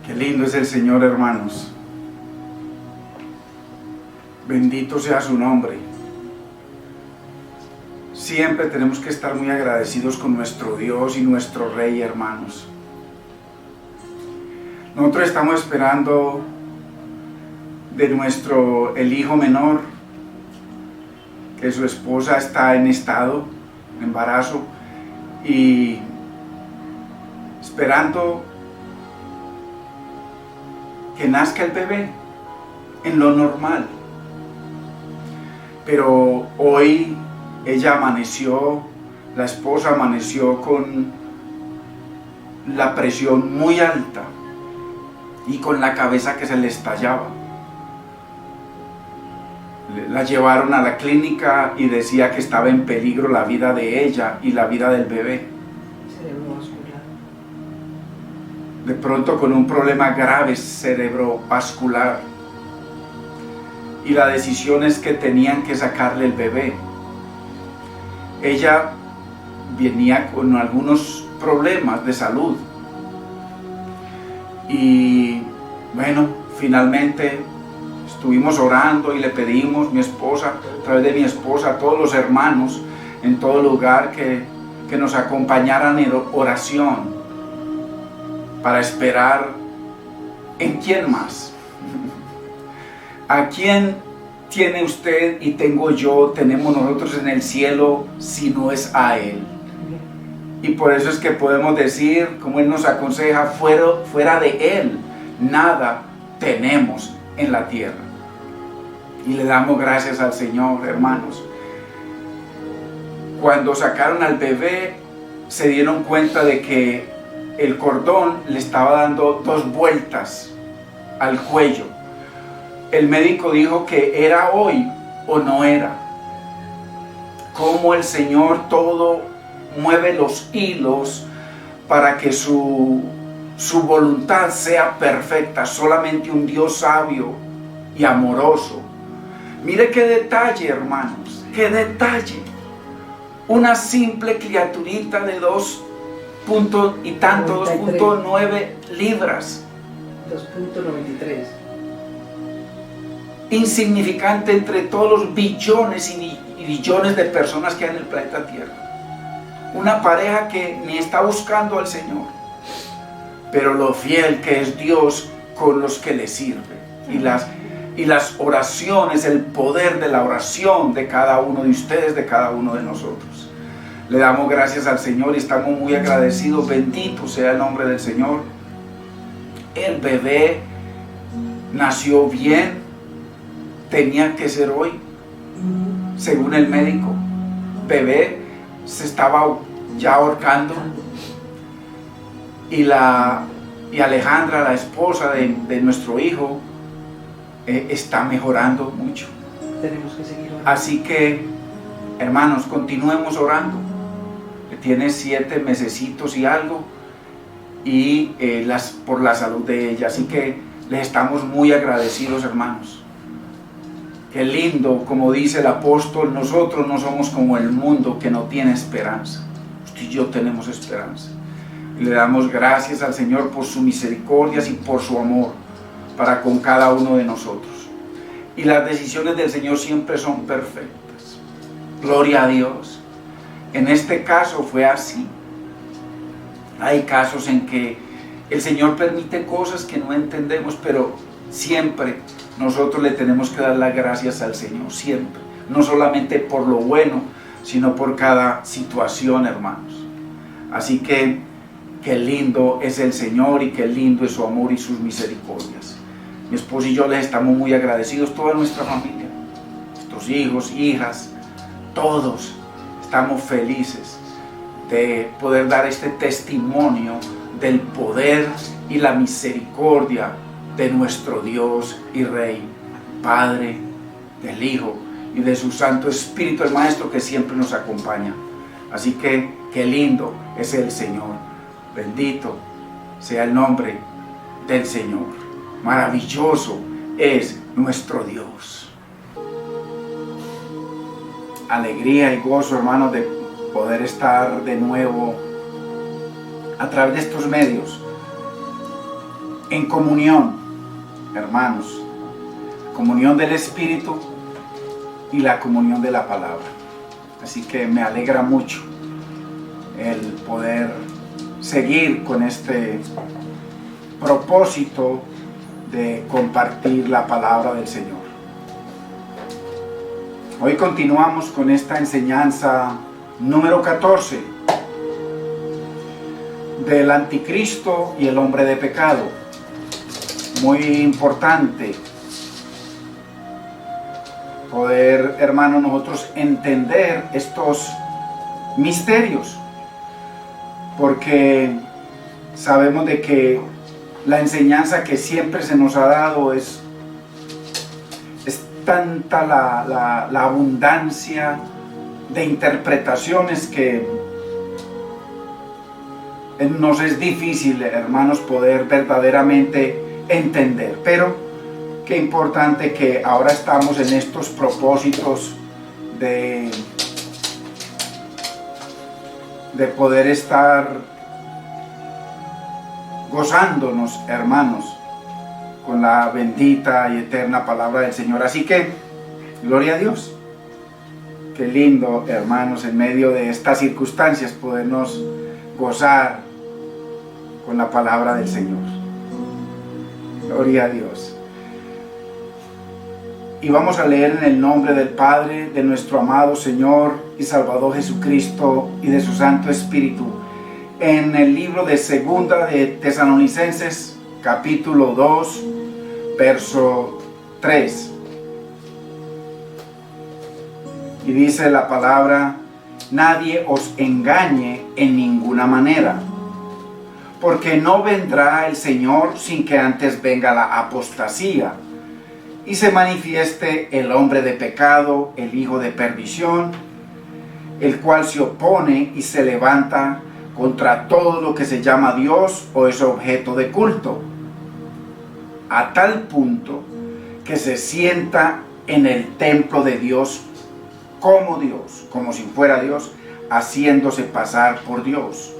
Qué lindo es el Señor, hermanos. Bendito sea su nombre. Siempre tenemos que estar muy agradecidos con nuestro Dios y nuestro Rey, hermanos. Nosotros estamos esperando de el hijo menor, que su esposa está en estado de embarazo, y esperando que nazca el bebé en lo normal. Pero hoy ella amaneció, la esposa amaneció con la presión muy alta y con la cabeza que se le estallaba. La llevaron a la clínica y decía que estaba en peligro la vida de ella y la vida del bebé. Cerebrovascular. De pronto con un problema grave cerebrovascular. Y la decisión es que tenían que sacarle el bebé. Ella venía con algunos problemas de salud. Y bueno, finalmente estuvimos orando y le pedimos, mi esposa, a través de mi esposa, a todos los hermanos en todo lugar que nos acompañaran en oración para esperar en quién más. ¿A quién tiene usted y tengo yo, tenemos nosotros en el cielo, si no es a Él? Y por eso es que podemos decir, como Él nos aconseja, fuera de Él, nada tenemos en la tierra. Y le damos gracias al Señor, hermanos. Cuando sacaron al bebé, se dieron cuenta de que el cordón le estaba dando 2 vueltas al cuello. El médico dijo que era hoy o no era. Cómo el Señor todo mueve los hilos para que su voluntad sea perfecta. Solamente un Dios sabio y amoroso. Mire qué detalle, hermanos, qué detalle. Una simple criaturita de 2.9 libras. 2.93. Insignificante entre todos los billones y billones de personas que hay en el planeta Tierra. Una pareja que ni está buscando al Señor, pero lo fiel que es Dios con los que le sirve. Y las oraciones, el poder de la oración de cada uno de ustedes, de cada uno de nosotros. Le damos gracias al Señor y estamos muy agradecidos. Bendito sea el nombre del Señor. El bebé nació bien. Tenía que ser hoy, según el médico. Bebé se estaba ya ahorcando y Alejandra, la esposa de nuestro hijo, está mejorando mucho. Tenemos que seguir orando. Así que, hermanos, continuemos orando. Tiene 7 mesecitos y algo, y por la salud de ella. Así que les estamos muy agradecidos, hermanos. Qué lindo, como dice el apóstol, nosotros no somos como el mundo que no tiene esperanza. Usted y yo tenemos esperanza. Y le damos gracias al Señor por sus misericordias y por su amor para con cada uno de nosotros. Y las decisiones del Señor siempre son perfectas. Gloria a Dios. En este caso fue así. Hay casos en que el Señor permite cosas que no entendemos, pero siempre nosotros le tenemos que dar las gracias al Señor, siempre. No solamente por lo bueno, sino por cada situación, hermanos. Así que, qué lindo es el Señor y qué lindo es su amor y sus misericordias. Mi esposo y yo les estamos muy agradecidos, toda nuestra familia, nuestros hijos, hijas, todos estamos felices de poder dar este testimonio del poder y la misericordia de nuestro Dios y Rey, Padre, del Hijo y de su Santo Espíritu, el Maestro que siempre nos acompaña. Así que qué lindo es el Señor. Bendito sea el nombre del Señor. Maravilloso es nuestro Dios. Alegría y gozo, hermanos, de poder estar de nuevo a través de estos medios en comunión, hermanos, comunión del Espíritu y la comunión de la palabra. Así que me alegra mucho el poder seguir con este propósito de compartir la palabra del Señor. Hoy continuamos con esta enseñanza número 14 del anticristo y el hombre de pecado. Muy importante poder, hermanos, nosotros entender estos misterios, porque sabemos de que la enseñanza que siempre se nos ha dado es tanta la abundancia de interpretaciones que nos es difícil, hermanos, poder verdaderamente entender. Pero qué importante que ahora estamos en estos propósitos de poder estar gozándonos, hermanos, con la bendita y eterna palabra del Señor. Así que, gloria a Dios. Qué lindo, hermanos, en medio de estas circunstancias podernos gozar con la palabra del Señor. Gloria a Dios. Y vamos a leer en el nombre del Padre, de nuestro amado Señor y Salvador Jesucristo y de su Santo Espíritu, en el libro de Segunda de Tesalonicenses, capítulo 2, verso 3. Y dice la palabra: nadie os engañe en ninguna manera, porque no vendrá el Señor sin que antes venga la apostasía y se manifieste el hombre de pecado, el hijo de perdición, el cual se opone y se levanta contra todo lo que se llama Dios o es objeto de culto, a tal punto que se sienta en el templo de Dios, como si fuera Dios, haciéndose pasar por Dios.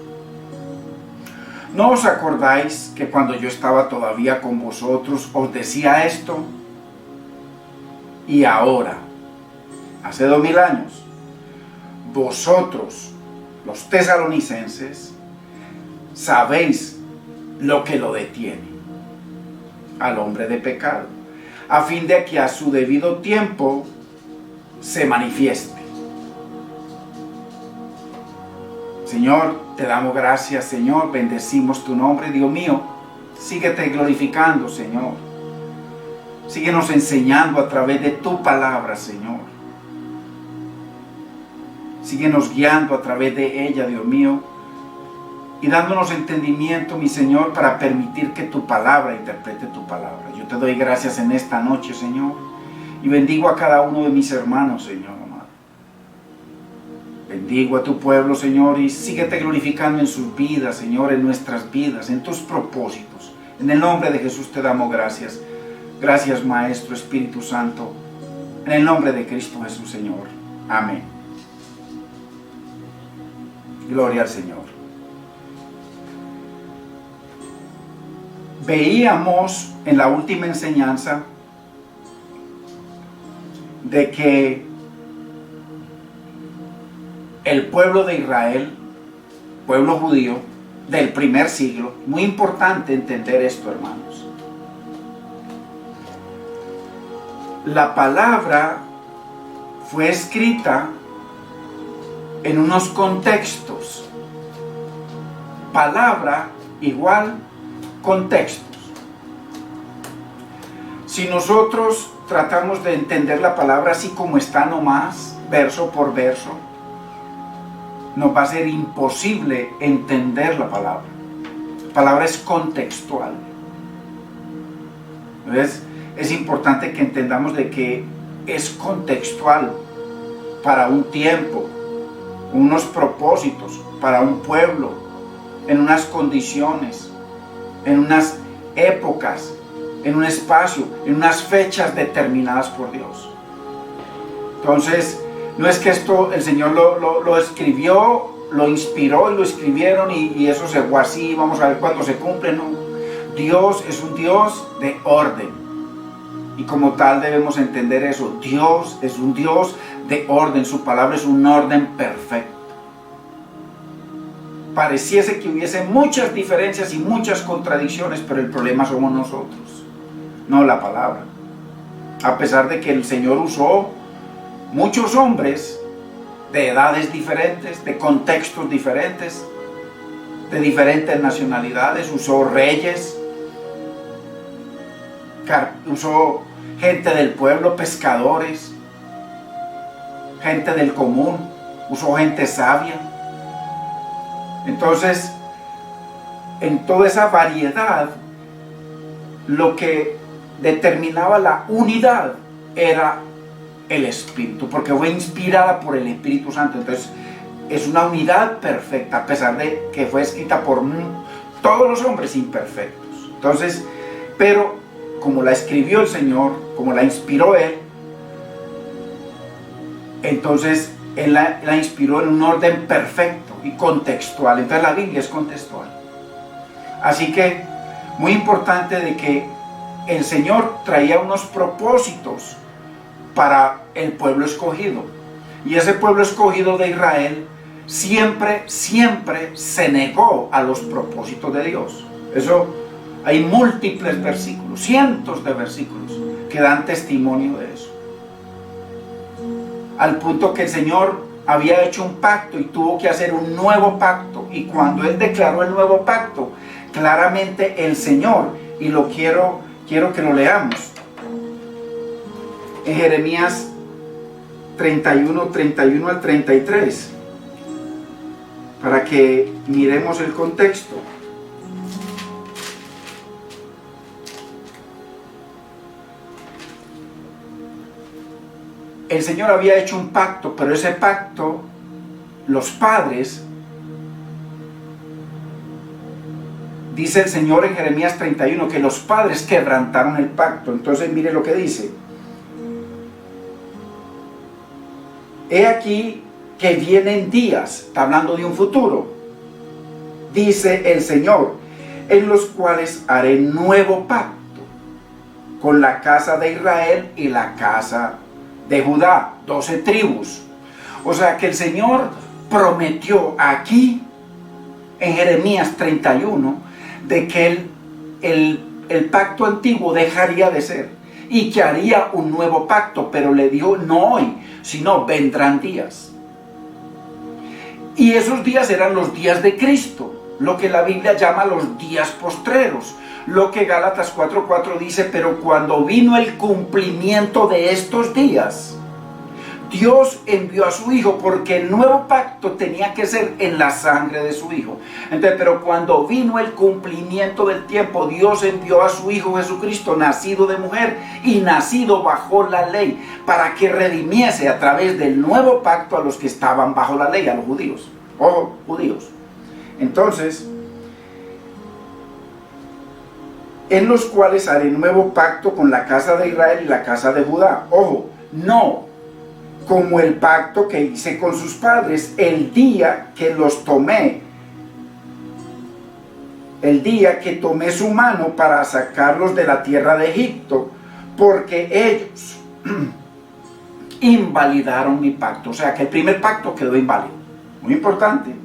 ¿No os acordáis que cuando yo estaba todavía con vosotros os decía esto? Y ahora, hace 2000 años, vosotros, los tesalonicenses, sabéis lo que lo detiene al hombre de pecado, a fin de que a su debido tiempo se manifieste. Señor, te damos gracias, Señor, bendecimos tu nombre, Dios mío. Síguete glorificando, Señor. Síguenos enseñando a través de tu palabra, Señor. Síguenos guiando a través de ella, Dios mío, y dándonos entendimiento, mi Señor, para permitir que tu palabra interprete tu palabra. Yo te doy gracias en esta noche, Señor, y bendigo a cada uno de mis hermanos, Señor amado. Bendigo a tu pueblo, Señor, y síguete glorificando en sus vidas, Señor, en nuestras vidas, en tus propósitos. En el nombre de Jesús te damos gracias. Gracias, Maestro Espíritu Santo, en el nombre de Cristo Jesús, Señor. Amén. Gloria al Señor. Veíamos en la última enseñanza de que el pueblo de Israel, pueblo judío del primer siglo, muy importante entender esto, hermanos. La palabra fue escrita en unos contextos. Palabra igual contextos. Si nosotros tratamos de entender la palabra así como está nomás, verso por verso, nos va a ser imposible entender la palabra. La palabra es contextual. ¿Ves? Es importante que entendamos de que es contextual para un tiempo, unos propósitos, para un pueblo, en unas condiciones, en unas épocas, en un espacio, en unas fechas determinadas por Dios. Entonces, no es que esto el Señor lo escribió, lo inspiró y lo escribieron y eso se fue así, vamos a ver cuándo se cumple, no. Dios es un Dios de orden. Y como tal debemos entender eso. Dios es un Dios de orden. Su palabra es un orden perfecto. Pareciese que hubiese muchas diferencias y muchas contradicciones, pero el problema somos nosotros, no la palabra. A pesar de que el Señor usó muchos hombres de edades diferentes, de contextos diferentes, de diferentes nacionalidades, usó reyes, usó gente del pueblo, pescadores, gente del común, usó gente sabia. Entonces, en toda esa variedad, lo que determinaba la unidad era el Espíritu, porque fue inspirada por el Espíritu Santo. Entonces, es una unidad perfecta, a pesar de que fue escrita por todos los hombres imperfectos. Entonces, pero como la escribió el Señor, como la inspiró Él, entonces Él la inspiró en un orden perfecto y contextual. Entonces la Biblia es contextual. Así que muy importante de que el Señor traía unos propósitos para el pueblo escogido, y ese pueblo escogido de Israel siempre se negó a los propósitos de Dios. Eso hay múltiples versículos, cientos de versículos que dan testimonio de eso, al punto que el Señor había hecho un pacto y tuvo que hacer un nuevo pacto. Y cuando Él declaró el nuevo pacto, claramente el Señor, y lo quiero que lo leamos en Jeremías 31 al 33, para que miremos el contexto. El Señor había hecho un pacto, pero ese pacto, los padres, dice el Señor en Jeremías 31, que los padres quebrantaron el pacto. Entonces mire lo que dice: he aquí que vienen días, está hablando de un futuro, dice el Señor, en los cuales haré nuevo pacto con la casa de Israel y la casa de Judá, 12 tribus. O sea que el Señor prometió aquí en Jeremías 31 de que el pacto antiguo dejaría de ser y que haría un nuevo pacto, pero le dijo no hoy, sino vendrán días. Y esos días eran los días de Cristo, lo que la Biblia llama los días postreros, lo que Gálatas 4:4 dice: pero cuando vino el cumplimiento de estos días, Dios envió a su Hijo, porque el nuevo pacto tenía que ser en la sangre de su Hijo. Entonces, pero cuando vino el cumplimiento del tiempo, Dios envió a su Hijo Jesucristo, nacido de mujer y nacido bajo la ley, para que redimiese a través del nuevo pacto a los que estaban bajo la ley, a los judíos. Ojo, judíos. Entonces, en los cuales haré nuevo pacto con la casa de Israel y la casa de Judá. Ojo, no como el pacto que hice con sus padres el día que los tomé, el día que tomé su mano para sacarlos de la tierra de Egipto, porque ellos invalidaron mi pacto. O sea que el primer pacto quedó inválido. Muy importante.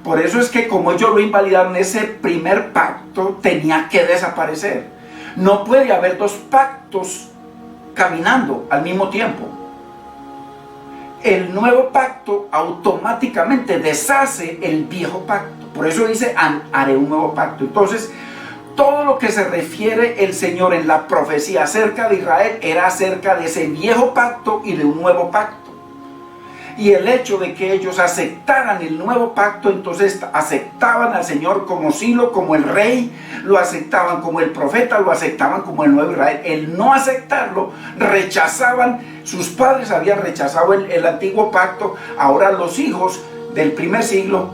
Por eso es que como ellos lo invalidaron, ese primer pacto tenía que desaparecer. No puede haber dos pactos caminando al mismo tiempo. El nuevo pacto automáticamente deshace el viejo pacto. Por eso dice, haré un nuevo pacto. Entonces, todo lo que se refiere el Señor en la profecía acerca de Israel era acerca de ese viejo pacto y de un nuevo pacto. Y el hecho de que ellos aceptaran el nuevo pacto, entonces aceptaban al Señor como Silo, como el rey, lo aceptaban como el profeta, lo aceptaban como el nuevo Israel. El no aceptarlo, rechazaban, sus padres habían rechazado el antiguo pacto, ahora los hijos del primer siglo,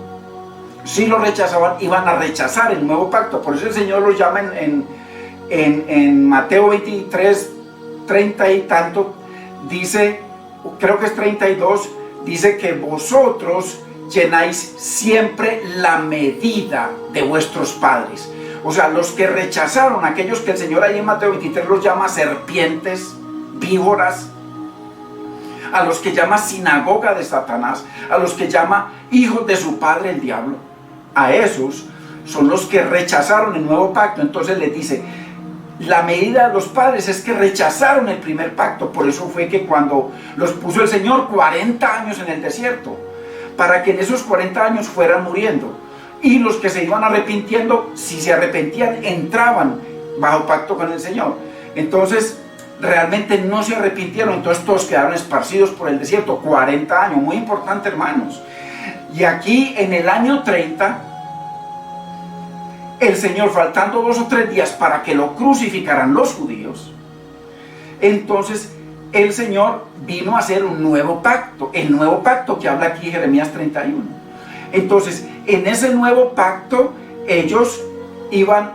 si lo rechazaban, iban a rechazar el nuevo pacto. Por eso el Señor los llama en Mateo 23, 30 y tanto, dice, creo que es 32, dice que vosotros llenáis siempre la medida de vuestros padres. O sea, los que rechazaron, aquellos que el Señor ahí en Mateo 23 los llama serpientes, víboras, a los que llama sinagoga de Satanás, a los que llama hijos de su padre el diablo, a esos son los que rechazaron el nuevo pacto. Entonces les dice, la medida de los padres es que rechazaron el primer pacto. Por eso fue que cuando los puso el Señor 40 años en el desierto, para que en esos 40 años fueran muriendo, y los que se iban arrepintiendo, si se arrepentían, entraban bajo pacto con el Señor. Entonces realmente no se arrepintieron, entonces todos quedaron esparcidos por el desierto 40 años, muy importante, hermanos. Y aquí en el año 30, el Señor, faltando 2 o 3 días para que lo crucificaran los judíos, entonces el Señor vino a hacer un nuevo pacto, el nuevo pacto que habla aquí Jeremías 31. Entonces, en ese nuevo pacto, ellos iban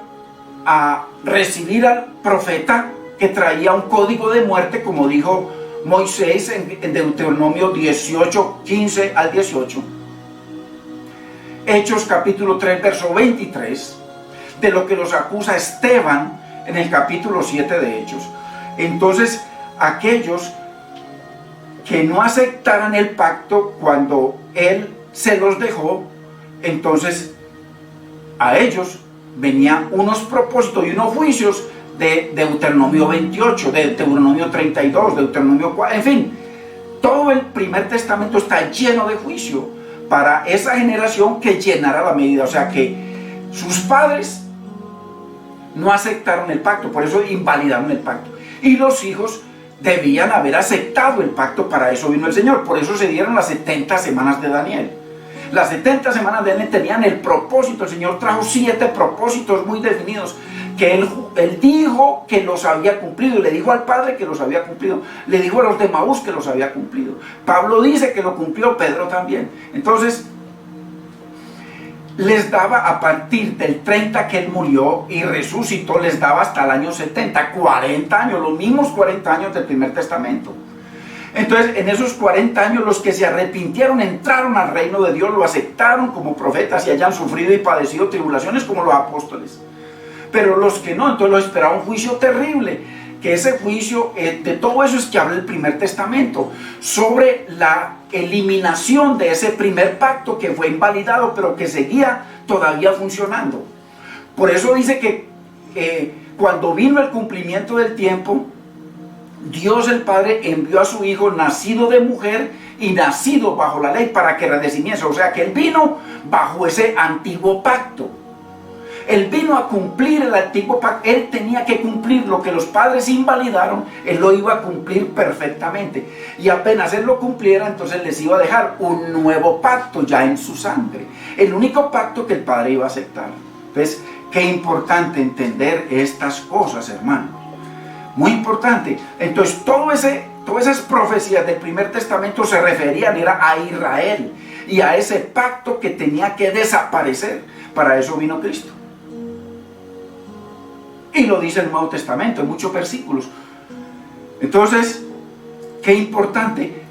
a recibir al profeta que traía un código de muerte, como dijo Moisés en Deuteronomio 18, 15 al 18. Hechos capítulo 3, verso 23, de lo que los acusa Esteban en el capítulo 7 de Hechos. Entonces, aquellos que no aceptaran el pacto cuando él se los dejó, entonces a ellos venían unos propósitos y unos juicios de Deuteronomio 28, de Deuteronomio 32, Deuteronomio 4, en fin, todo el primer testamento está lleno de juicio para esa generación que llenara la medida. O sea que sus padres no aceptaron el pacto, por eso invalidaron el pacto, y los hijos debían haber aceptado el pacto. Para eso vino el Señor, por eso se dieron las 70 semanas de Daniel. Las 70 semanas de Daniel tenían el propósito. El Señor trajo 7 propósitos muy definidos, que él dijo que los había cumplido, y le dijo al Padre que los había cumplido, le dijo a los de Maús que los había cumplido. Pablo dice que lo cumplió, Pedro también. Entonces les daba a partir del 30 que él murió y resucitó, les daba hasta el año 70, 40 años, los mismos 40 años del primer testamento. Entonces, en esos 40 años, los que se arrepintieron entraron al reino de Dios, lo aceptaron como profetas y hayan sufrido y padecido tribulaciones como los apóstoles. Pero los que no, entonces los esperaba un juicio terrible, que ese juicio, de todo eso es que habla el primer testamento, sobre la eliminación de ese primer pacto que fue invalidado, pero que seguía todavía funcionando. Por eso dice que cuando vino el cumplimiento del tiempo, Dios el Padre envió a su Hijo, nacido de mujer y nacido bajo la ley, para que redimiese. O sea que Él vino bajo ese antiguo pacto. Él vino a cumplir el antiguo pacto. Él tenía que cumplir lo que los padres invalidaron. Él lo iba a cumplir perfectamente. Y apenas Él lo cumpliera, entonces les iba a dejar un nuevo pacto ya en su sangre. El único pacto que el Padre iba a aceptar. Entonces, qué importante entender estas cosas, hermanos. Muy importante. Entonces, todas esas profecías del primer testamento se referían a Israel y a ese pacto que tenía que desaparecer. Para eso vino Cristo. Y lo dice el Nuevo Testamento en muchos versículos. Entonces, qué importante.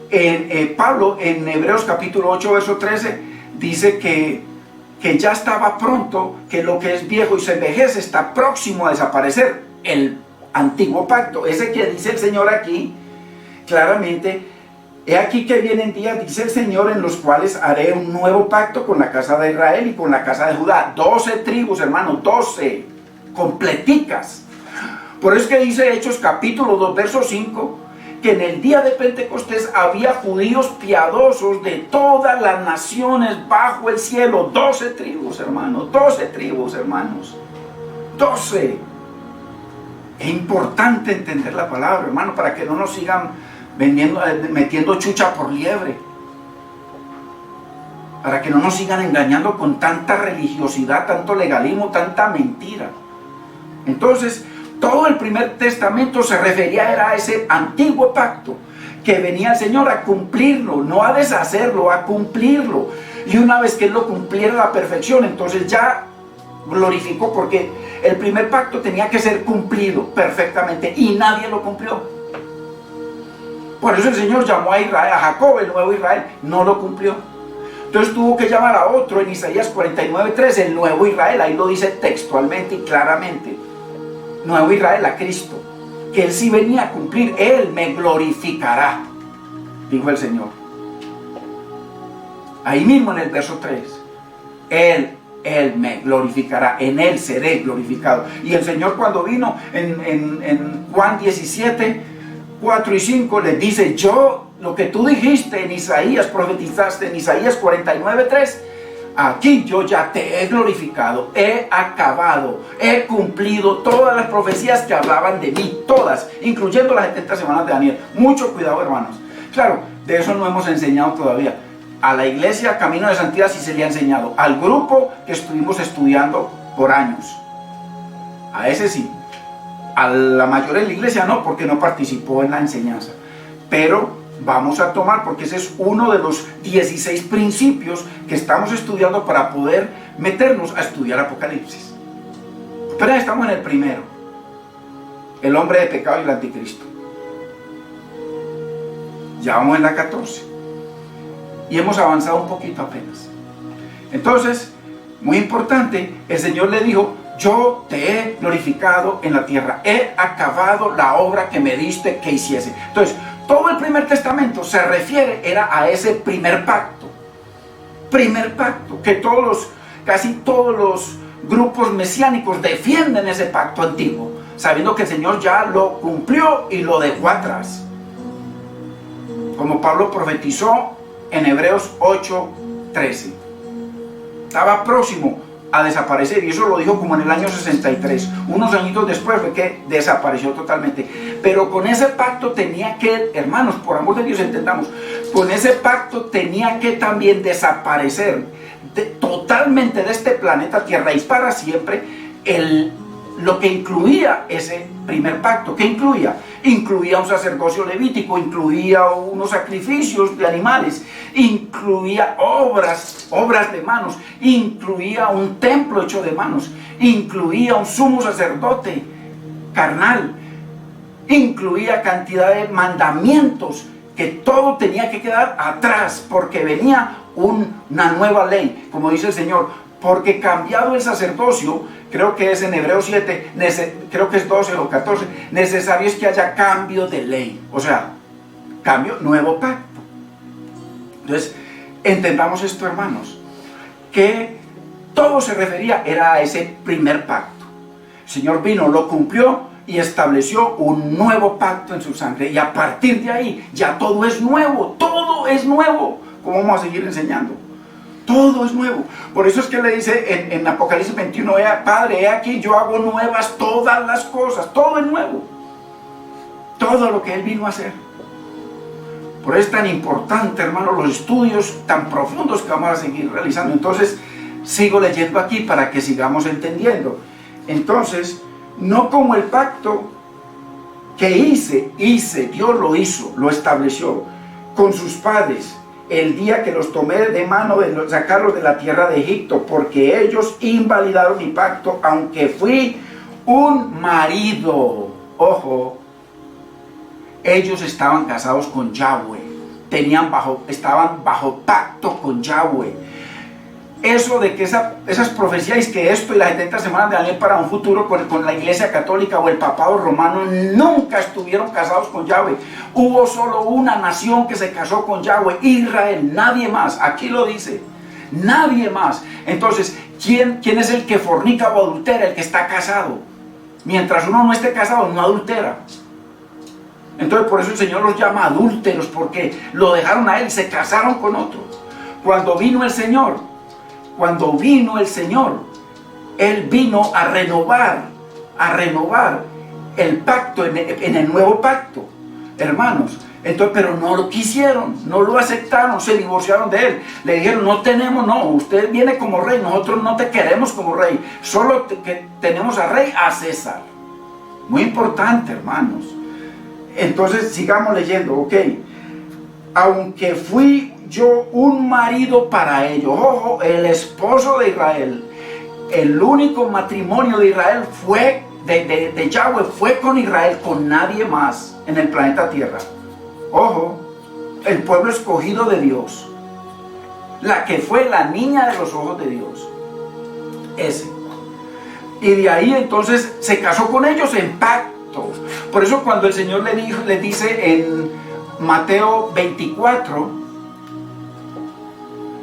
Pablo en Hebreos capítulo 8, verso 13, dice que ya estaba pronto, que lo que es viejo y se envejece está próximo a desaparecer. El antiguo pacto, ese que dice el Señor aquí, claramente, he aquí que vienen días, dice el Señor, en los cuales haré un nuevo pacto con la casa de Israel y con la casa de Judá. 12 tribus, hermanos, 12, completicas. Por eso es que dice Hechos capítulo 2, verso 5, que en el día de Pentecostés había judíos piadosos de todas las naciones bajo el cielo. 12 tribus, hermanos, 12 tribus, hermanos, 12. Es importante entender la palabra, hermano, para que no nos sigan metiendo chucha por liebre, para que no nos sigan engañando con tanta religiosidad, tanto legalismo, tanta mentira. Entonces, todo el primer testamento se refería a ese antiguo pacto que venía el Señor a cumplirlo, no a deshacerlo, a cumplirlo. Y una vez que Él lo cumpliera a la perfección, entonces ya glorificó, porque el primer pacto tenía que ser cumplido perfectamente y nadie lo cumplió. Por eso el Señor llamó a Israel, a Jacob, el nuevo Israel, no lo cumplió. Entonces tuvo que llamar a otro en Isaías 49:3, el nuevo Israel. Ahí lo dice textualmente y claramente. Nuevo Israel, a Cristo. Que Él sí venía a cumplir. Él me glorificará, dijo el Señor. Ahí mismo en el verso 3. Él me glorificará, en Él seré glorificado. Y el Señor, cuando vino en Juan 17, 4 y 5, les dice: yo, lo que tú dijiste en Isaías, profetizaste en Isaías 49:3, aquí yo ya te he glorificado, he acabado, he cumplido todas las profecías que hablaban de mí, todas, incluyendo las 70 semanas de Daniel. Mucho cuidado, hermanos. Claro, de eso no hemos enseñado todavía. A la iglesia Camino de Santidad sí se le ha enseñado. Al grupo que estuvimos estudiando por años, a ese sí. A la mayoría de la iglesia no, porque no participó en la enseñanza. Pero vamos a tomar, porque ese es uno de los 16 principios que estamos estudiando para poder meternos a estudiar Apocalipsis. Pero estamos en el primero: el hombre de pecado y el anticristo. Ya vamos en la 14 y hemos avanzado un poquito apenas. Entonces, muy importante, el Señor le dijo: yo te he glorificado en la tierra, he acabado la obra que me diste que hiciese. Entonces, todo el primer testamento se refiere a ese primer pacto que casi todos los grupos mesiánicos defienden ese pacto antiguo, sabiendo que el Señor ya lo cumplió y lo dejó atrás, como Pablo profetizó en Hebreos 8:13. Estaba próximo a desaparecer, y eso lo dijo como en el año 63. Unos añitos después fue que desapareció totalmente. Pero con ese pacto tenía que, hermanos, por amor de Dios, entendamos, con ese pacto tenía que también desaparecer totalmente de este planeta Tierra y para siempre lo que incluía ese primer pacto. ¿Qué incluía? Incluía un sacerdocio levítico, incluía unos sacrificios de animales, incluía obras de manos, incluía un templo hecho de manos, incluía un sumo sacerdote carnal, incluía cantidad de mandamientos, que todo tenía que quedar atrás, porque venía una nueva ley, como dice el Señor, porque cambiado el sacerdocio, creo que es en Hebreos 7, creo que es 12 o 14, necesario es que haya cambio de ley, o sea, nuevo pacto. Entonces, entendamos esto, hermanos, que todo se refería a ese primer pacto. El Señor vino, lo cumplió y estableció un nuevo pacto en su sangre, y a partir de ahí ya todo es nuevo, todo es nuevo. ¿Cómo vamos a seguir enseñando? Todo es nuevo. Por eso es que le dice en Apocalipsis 21, Padre, he aquí, yo hago nuevas todas las cosas, todo es nuevo. Todo lo que Él vino a hacer. Por eso es tan importante, hermano, los estudios tan profundos que vamos a seguir realizando. Entonces, sigo leyendo aquí para que sigamos entendiendo. Entonces, no como el pacto que hice, Dios lo hizo, lo estableció con sus padres, el día que los tomé de mano de sacarlos de la tierra de Egipto, porque ellos invalidaron mi pacto, aunque fui un marido. Ojo, ellos estaban casados con Yahweh, estaban bajo pacto con Yahweh. Eso de que esas profecías, que esto y las 70 semanas de Daniel para un futuro con la iglesia católica o el papado romano, nunca estuvieron casados con Yahweh. Hubo solo una nación que se casó con Yahweh, Israel, nadie más. Aquí lo dice, nadie más. Entonces, ¿quién es el que fornica o adultera? El que está casado. Mientras uno no esté casado, no adultera. Entonces, por eso el Señor los llama adúlteros, porque lo dejaron a Él, se casaron con otro. Cuando vino el Señor, Él vino a renovar el pacto en el nuevo pacto, hermanos. Entonces, pero no lo quisieron, no lo aceptaron, se divorciaron de Él. Le dijeron, usted viene como rey, nosotros no te queremos como rey, solo tenemos a rey, a César. Muy importante, hermanos. Entonces, sigamos leyendo, ok. Aunque fui yo un marido para ellos. Ojo, el esposo de Israel, el único matrimonio de Israel fue de Yahweh, fue con Israel, con nadie más en el planeta Tierra. Ojo, el pueblo escogido de Dios. la que fue la niña de los ojos de Dios. Ese. Y de ahí entonces se casó con ellos en pacto. Por eso cuando el Señor le dice en Mateo 24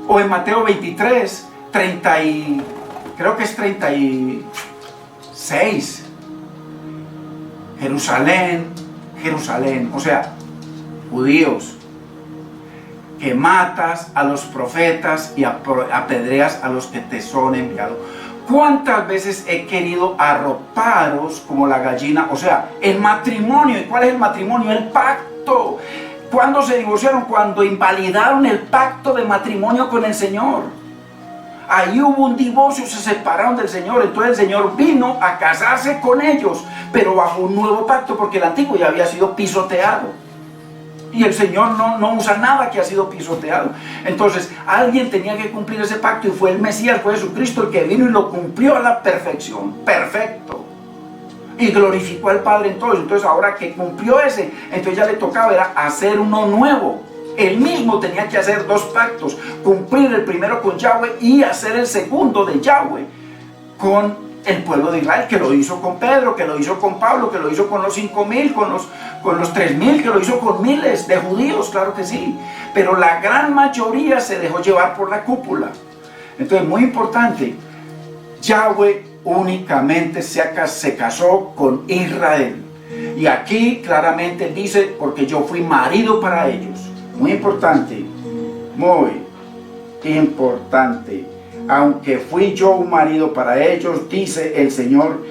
o en Mateo 23, creo que es 36, Jerusalén, Jerusalén, o sea, judíos, que matas a los profetas y apedreas a los que te son enviados. ¿Cuántas veces he querido arroparos como la gallina? O sea, el matrimonio. ¿Y cuál es el matrimonio? El pacto. ¿Cuándo se divorciaron? Cuando invalidaron el pacto de matrimonio con el Señor. Ahí hubo un divorcio, se separaron del Señor. Entonces el Señor vino a casarse con ellos, pero bajo un nuevo pacto, porque el antiguo ya había sido pisoteado. Y el Señor no usa nada que ha sido pisoteado. Entonces alguien tenía que cumplir ese pacto, y fue el Mesías, fue Jesucristo el que vino y lo cumplió a la perfección, perfecto, y glorificó al Padre en todo. Entonces ahora que cumplió ese, entonces ya le tocaba era hacer uno nuevo. Él mismo tenía que hacer dos pactos: cumplir el primero con Yahweh y hacer el segundo de Yahweh con el pueblo de Israel, que lo hizo con Pedro, que lo hizo con Pablo, que lo hizo con los 5,000, con los 3,000, que lo hizo con miles de judíos, claro que sí. Pero la gran mayoría se dejó llevar por la cúpula. Entonces, muy importante, Yahweh únicamente se casó con Israel. Y aquí claramente dice: porque yo fui marido para ellos. Muy importante, muy importante. Aunque fui yo un marido para ellos, dice el Señor,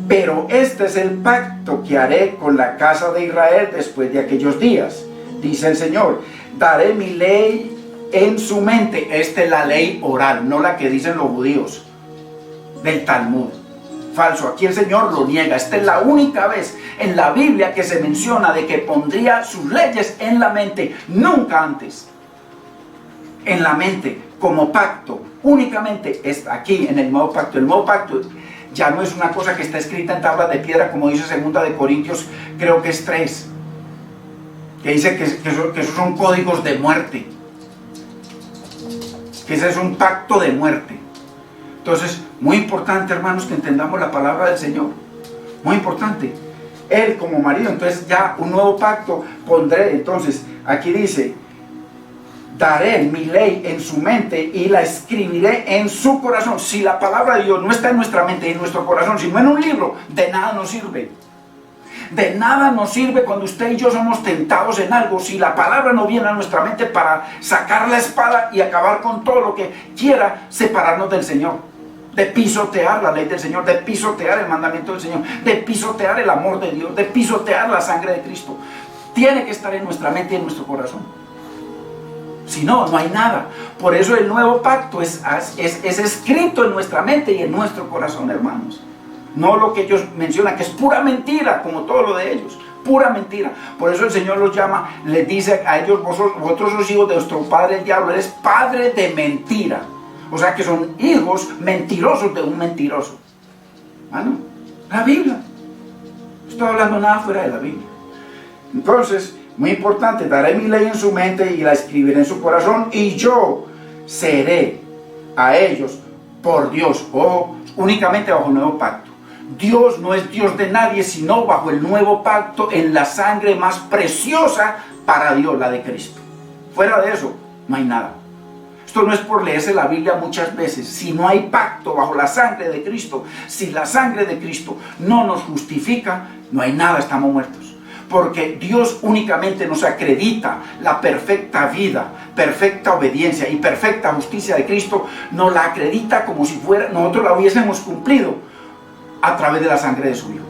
pero este es el pacto que haré con la casa de Israel después de aquellos días, dice el Señor. Daré mi ley en su mente. Esta es la ley oral, no la que dicen los judíos del Talmud. Falso, aquí el Señor lo niega. Esta es la única vez en la Biblia que se menciona de que pondría sus leyes en la mente, nunca antes. En la mente, como pacto, únicamente es aquí en el nuevo pacto. El nuevo pacto ya no es una cosa que está escrita en tablas de piedra, como dice 2 de Corintios, creo que es 3, que dice que esos son códigos de muerte, que ese es un pacto de muerte. Entonces, muy importante, hermanos, que entendamos la palabra del Señor, muy importante. Él como marido, entonces ya un nuevo pacto pondré. Entonces aquí dice: daré mi ley en su mente y la escribiré en su corazón. Si la palabra de Dios no está en nuestra mente y en nuestro corazón, sino en un libro, de nada nos sirve. De nada nos sirve cuando usted y yo somos tentados en algo, si la palabra no viene a nuestra mente para sacar la espada y acabar con todo lo que quiera separarnos del Señor, de pisotear la ley del Señor, de pisotear el mandamiento del Señor, de pisotear el amor de Dios, de pisotear la sangre de Cristo. Tiene que estar en nuestra mente y en nuestro corazón. Si no, no hay nada. Por eso el nuevo pacto es escrito en nuestra mente y en nuestro corazón, hermanos. No lo que ellos mencionan, que es pura mentira, como todo lo de ellos, pura mentira. Por eso el Señor los llama, les dice a ellos: vosotros sois hijos de vuestro padre el diablo, eres padre de mentira. O sea que son hijos mentirosos de un mentiroso. ¿Bueno? La Biblia. No estoy hablando nada fuera de la Biblia. Entonces, muy importante, daré mi ley en su mente y la escribiré en su corazón, y yo seré a ellos por Dios. Ojo, únicamente bajo el nuevo pacto. Dios no es Dios de nadie, sino bajo el nuevo pacto, en la sangre más preciosa para Dios, la de Cristo. Fuera de eso, no hay nada. Esto no es por leerse la Biblia muchas veces. Si no hay pacto bajo la sangre de Cristo, si la sangre de Cristo no nos justifica, no hay nada, estamos muertos. Porque Dios únicamente nos acredita la perfecta vida, perfecta obediencia y perfecta justicia de Cristo. Nos la acredita como si nosotros la hubiésemos cumplido a través de la sangre de su Hijo,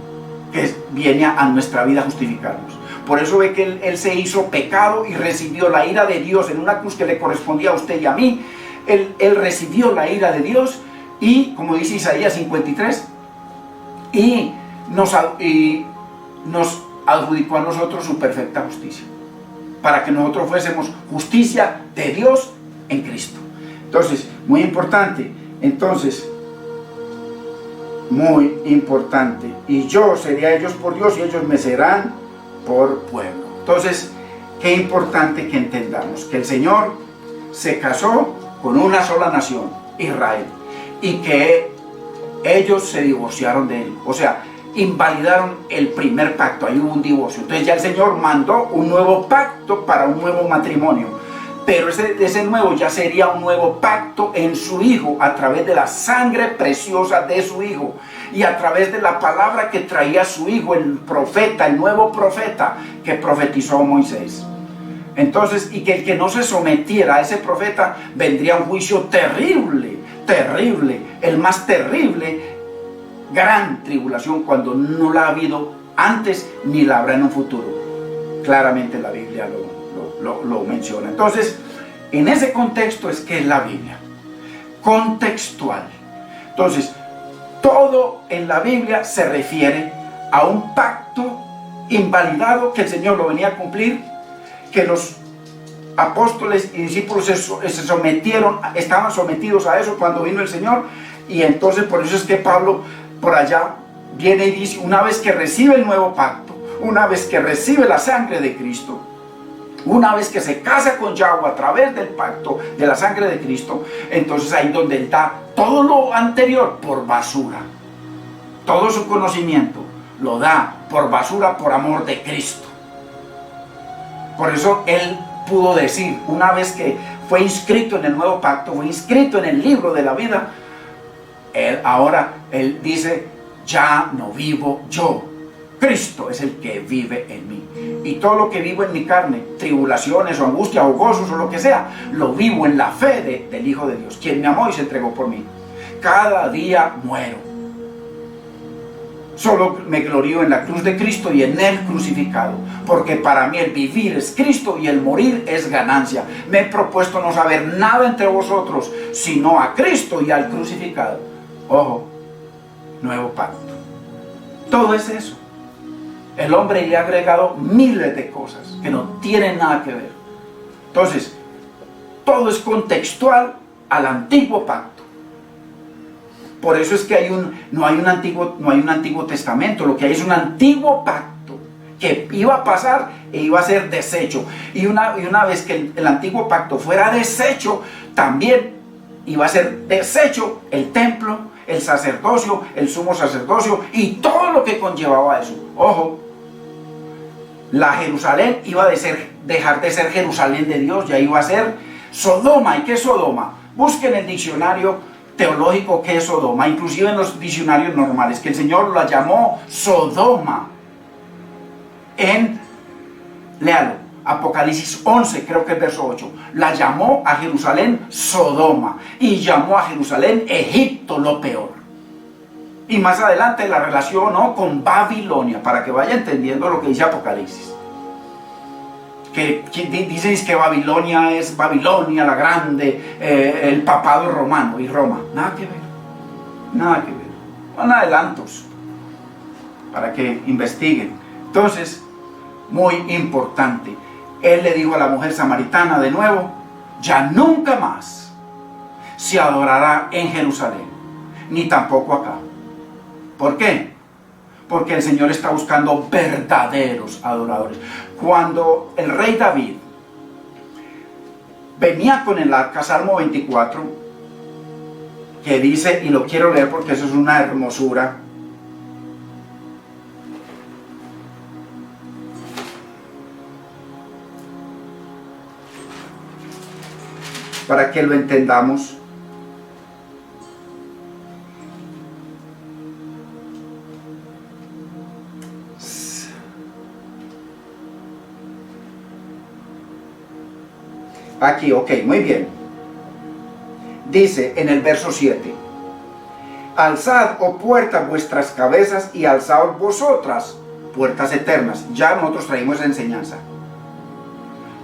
que viene a nuestra vida a justificarnos. Por eso ve que él se hizo pecado y recibió la ira de Dios en una cruz que le correspondía a usted y a mí. Él recibió la ira de Dios, y como dice Isaías 53, y nos adjudicó a nosotros su perfecta justicia, para que nosotros fuésemos justicia de Dios en Cristo. Entonces, muy importante. Entonces, muy importante. Y yo seré a ellos por Dios, y ellos me serán por pueblo. Entonces, qué importante que entendamos que el Señor se casó con una sola nación, Israel, y que ellos se divorciaron de él, o sea, invalidaron el primer pacto, ahí hubo un divorcio. Entonces ya el Señor mandó un nuevo pacto para un nuevo matrimonio, pero ese nuevo ya sería un nuevo pacto en su Hijo, a través de la sangre preciosa de su Hijo y a través de la palabra que traía su Hijo, el profeta, el nuevo profeta que profetizó Moisés. Entonces, y que el que no se sometiera a ese profeta, vendría un juicio terrible, terrible, el más terrible, gran tribulación, cuando no la ha habido antes ni la habrá en un futuro. Claramente la Biblia lo menciona. Entonces, en ese contexto es que es la Biblia, contextual. Entonces, todo en la Biblia se refiere a un pacto invalidado que el Señor lo venía a cumplir, que los apóstoles y discípulos se sometieron, estaban sometidos a eso cuando vino el Señor. Y entonces por eso es que Pablo por allá viene y dice, una vez que recibe el nuevo pacto, una vez que recibe la sangre de Cristo, una vez que se casa con Yahweh a través del pacto de la sangre de Cristo, entonces ahí donde él da todo lo anterior por basura, todo su conocimiento lo da por basura por amor de Cristo. Por eso él pudo decir, una vez que fue inscrito en el nuevo pacto, fue inscrito en el libro de la vida, él dice, ya no vivo yo, Cristo es el que vive en mí. Y todo lo que vivo en mi carne, tribulaciones o angustias o gozos o lo que sea, lo vivo en la fe del Hijo de Dios, quien me amó y se entregó por mí. Cada día muero. Solo me glorío en la cruz de Cristo y en Él crucificado, porque para mí el vivir es Cristo y el morir es ganancia. Me he propuesto no saber nada entre vosotros, sino a Cristo y al crucificado. Ojo, nuevo pacto. Todo es eso. El hombre le ha agregado miles de cosas que no tienen nada que ver. Entonces, todo es contextual al antiguo pacto. Por eso es que no hay un antiguo testamento, lo que hay es un antiguo pacto que iba a pasar e iba a ser deshecho. Y una vez que el antiguo pacto fuera deshecho, también iba a ser deshecho el templo, el sacerdocio, el sumo sacerdocio y todo lo que conllevaba eso. Ojo, la Jerusalén iba a dejar de ser Jerusalén de Dios, ya iba a ser Sodoma. ¿Y qué es Sodoma? Busquen el diccionario teológico que es Sodoma, inclusive en los diccionarios normales, que el Señor la llamó Sodoma. Léalo, Apocalipsis 11, creo que es verso 8, la llamó a Jerusalén Sodoma y llamó a Jerusalén Egipto, lo peor. Y más adelante la relacionó con Babilonia, para que vaya entendiendo lo que dice Apocalipsis. Que dicen que Babilonia es Babilonia la grande, el papado romano y Roma. Nada que ver, nada que ver. Son adelantos para que investiguen. Entonces, muy importante, él le dijo a la mujer samaritana de nuevo, ya nunca más se adorará en Jerusalén, ni tampoco acá. ¿Por qué? Porque el Señor está buscando verdaderos adoradores. Cuando el rey David venía con el arca, Salmo 24, que dice, y lo quiero leer porque eso es una hermosura, para que lo entendamos. Aquí, ok, muy bien. Dice en el verso 7, alzad, oh puertas, vuestras cabezas, y alzaos vosotras, puertas eternas. Ya nosotros traímos esa enseñanza.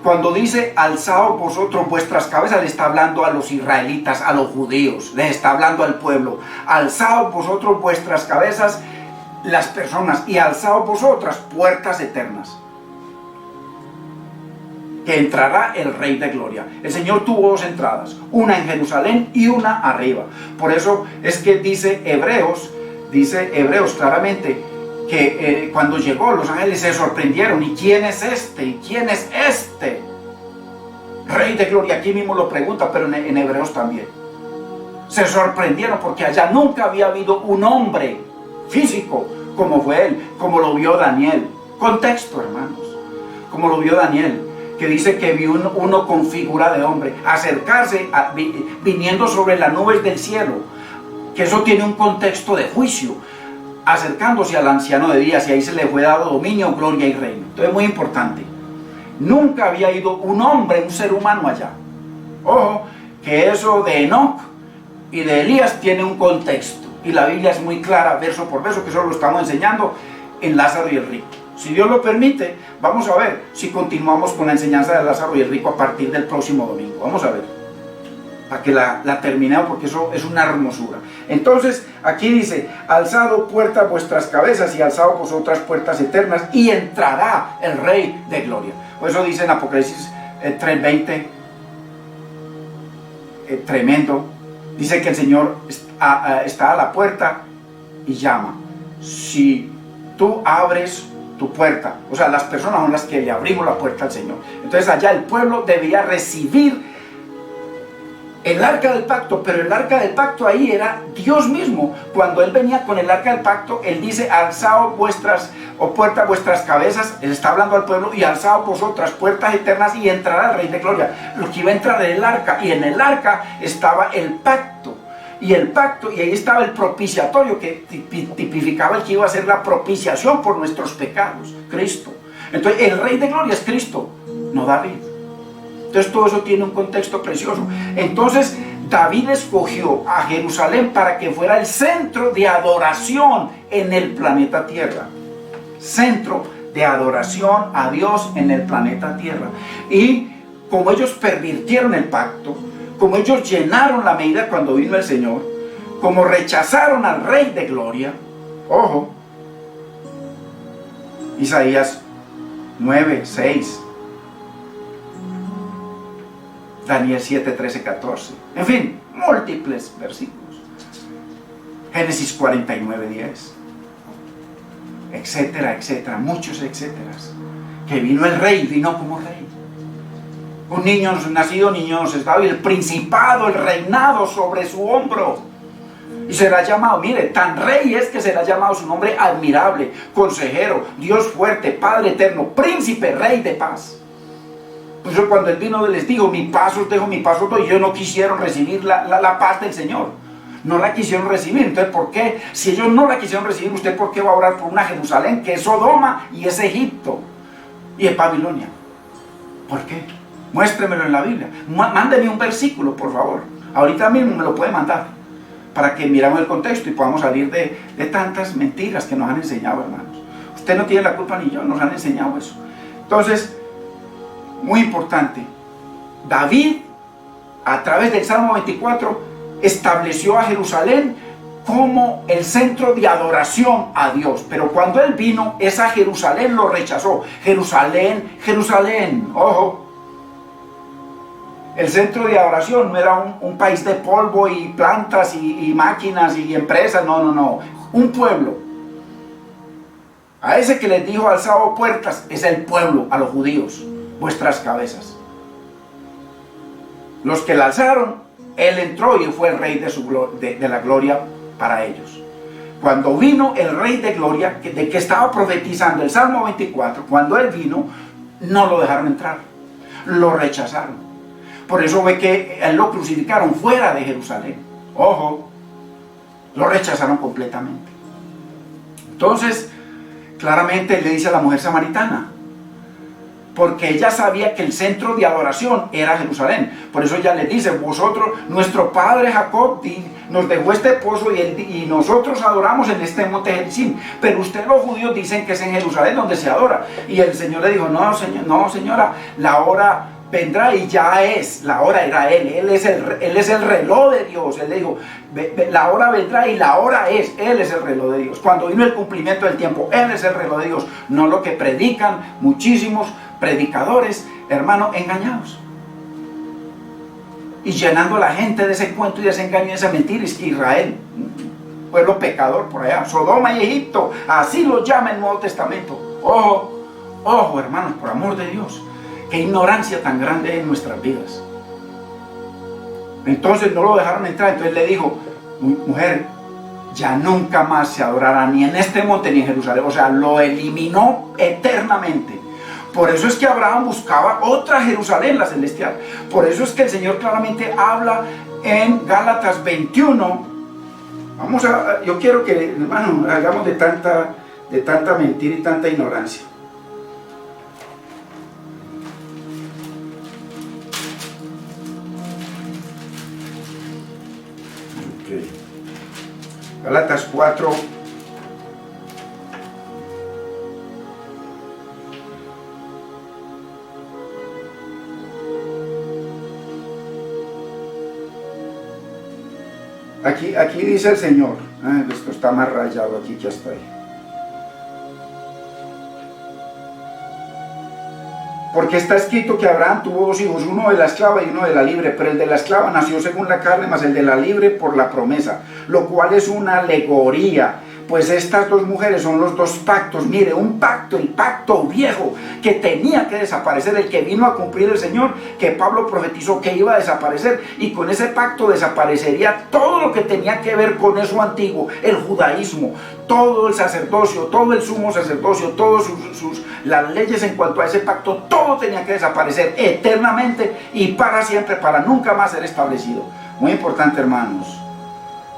Cuando dice alzaos vosotros vuestras cabezas, le está hablando a los israelitas, a los judíos, les está hablando al pueblo. Alzaos vosotros vuestras cabezas, las personas, y alzaos vosotras, puertas eternas, que entrará el Rey de Gloria. El Señor tuvo dos entradas, una en Jerusalén y una arriba. Por eso es que dice Hebreos claramente, que cuando llegó los ángeles se sorprendieron. ¿Y quién es este? ¿Y quién es este? Rey de gloria, aquí mismo lo pregunta, pero en Hebreos también. Se sorprendieron porque allá nunca había habido un hombre físico como fue él, como lo vio Daniel. Contexto, hermanos, como lo vio Daniel, que dice que vio uno con figura de hombre acercarse, viniendo sobre las nubes del cielo, que eso tiene un contexto de juicio, acercándose al anciano de días, y ahí se le fue dado dominio, gloria y reino. Entonces, muy importante, nunca había ido un hombre, un ser humano allá. Ojo, que eso de Enoc y de Elías tiene un contexto, y la Biblia es muy clara, verso por verso, que eso lo estamos enseñando en Lázaro y el rico. Si Dios lo permite, vamos a ver si continuamos con la enseñanza de Lázaro y el rico a partir del próximo domingo. Vamos a ver, para que la terminemos, porque eso es una hermosura. Entonces, aquí dice, alzado puertas vuestras cabezas y alzado vosotras puertas eternas, y entrará el Rey de gloria. Por eso dice en Apocalipsis 3:20, tremendo, dice que el Señor está a la puerta y llama. Si tú abres tu puerta, o sea, las personas son las que le abrimos la puerta al Señor. Entonces allá el pueblo debía recibir el arca del pacto, pero el arca del pacto ahí era Dios mismo. Cuando Él venía con el arca del pacto, Él dice, alzado vuestras cabezas, Él está hablando al pueblo, y alzado vosotras puertas eternas, y entrará el Rey de gloria. Lo que iba a entrar en el arca, y en el arca estaba el pacto, y ahí estaba el propiciatorio, que tipificaba el que iba a ser la propiciación por nuestros pecados, Cristo. Entonces el Rey de gloria es Cristo, no David. Entonces todo eso tiene un contexto precioso. Entonces David escogió a Jerusalén para que fuera el centro de adoración en el planeta Tierra. Centro de adoración a Dios en el planeta Tierra. Y como ellos pervirtieron el pacto, como ellos llenaron la medida cuando vino el Señor, como rechazaron al Rey de gloria, ojo, Isaías 9, 6, Daniel 7, 13, 14, en fin, múltiples versículos, Génesis 49, 10, etcétera, etcétera, muchos etcéteras, que vino el Rey, vino como Rey. Un niño nacido, niño nos estaba, y el principado, el reinado sobre su hombro. Y será llamado, mire, tan rey es que será llamado su nombre admirable, consejero, Dios fuerte, Padre eterno, príncipe, rey de paz. Por eso cuando Él vino les dijo, mi paz os dejo, mi paz os doy, y ellos no quisieron recibir la paz del Señor. No la quisieron recibir. Entonces, ¿por qué? Si ellos no la quisieron recibir, ¿usted por qué va a orar por una Jerusalén que es Sodoma y es Egipto y es Babilonia? ¿Por qué? Muéstremelo en la Biblia. Mándeme un versículo, por favor. Ahorita mismo me lo puede mandar, para que miramos el contexto y podamos salir de tantas mentiras que nos han enseñado, hermanos. Usted no tiene la culpa ni yo, nos han enseñado eso. Entonces, muy importante, David, a través del Salmo 24, estableció a Jerusalén como el centro de adoración a Dios. Pero cuando Él vino, esa Jerusalén lo rechazó. Jerusalén, Jerusalén, ojo. El centro de adoración no era un país de polvo y plantas y máquinas y empresas, no. Un pueblo. A ese que les dijo alzado puertas, es el pueblo, a los judíos, vuestras cabezas. Los que la alzaron, Él entró y fue el Rey de la gloria para ellos. Cuando vino el Rey de gloria, de que estaba profetizando el Salmo 24, cuando Él vino, no lo dejaron entrar, lo rechazaron. Por eso ve que Él lo crucificaron fuera de Jerusalén. Ojo, lo rechazaron completamente. Entonces, claramente le dice a la mujer samaritana, porque ella sabía que el centro de adoración era Jerusalén. Por eso ella le dice, vosotros, nuestro padre Jacob nos dejó este pozo y nosotros adoramos en este monte Gerizim, pero ustedes los judíos dicen que es en Jerusalén donde se adora. Y el Señor le dijo, no señora, la hora vendrá y ya es, la hora era Él es el reloj de Dios. Él le dijo, la hora vendrá y la hora es, Él es el reloj de Dios. Cuando vino el cumplimiento del tiempo, Él es el reloj de Dios, no lo que predican muchísimos predicadores, hermanos, engañados, y llenando a la gente de ese cuento y de ese engaño y de esa mentira. Es que Israel, pueblo pecador por allá, Sodoma y Egipto, así lo llama el Nuevo Testamento. Ojo, hermanos, por amor de Dios, Qué ignorancia tan grande hay en nuestras vidas. Entonces no lo dejaron entrar. Entonces le dijo: mujer, ya nunca más se adorará ni en este monte ni en Jerusalén. O sea, lo eliminó eternamente. Por eso es que Abraham buscaba otra Jerusalén, la celestial. Por eso es que el Señor claramente habla en Gálatas 21. Yo quiero que, hermano, hagamos de tanta mentira y tanta ignorancia. Okay. Gálatas 4. Aquí dice el Señor, esto está más rayado aquí que hasta ahí. Porque está escrito que Abraham tuvo dos hijos, uno de la esclava y uno de la libre, pero el de la esclava nació según la carne, mas el de la libre por la promesa, lo cual es una alegoría. Pues estas dos mujeres son los dos pactos. Mire, un pacto, el pacto viejo que tenía que desaparecer, el que vino a cumplir el Señor, que Pablo profetizó que iba a desaparecer, y con ese pacto desaparecería todo lo que tenía que ver con eso antiguo, el judaísmo, todo el sacerdocio, todo el sumo sacerdocio, todas las leyes en cuanto a ese pacto, todo tenía que desaparecer eternamente y para siempre, para nunca más ser establecido. Muy importante, hermanos.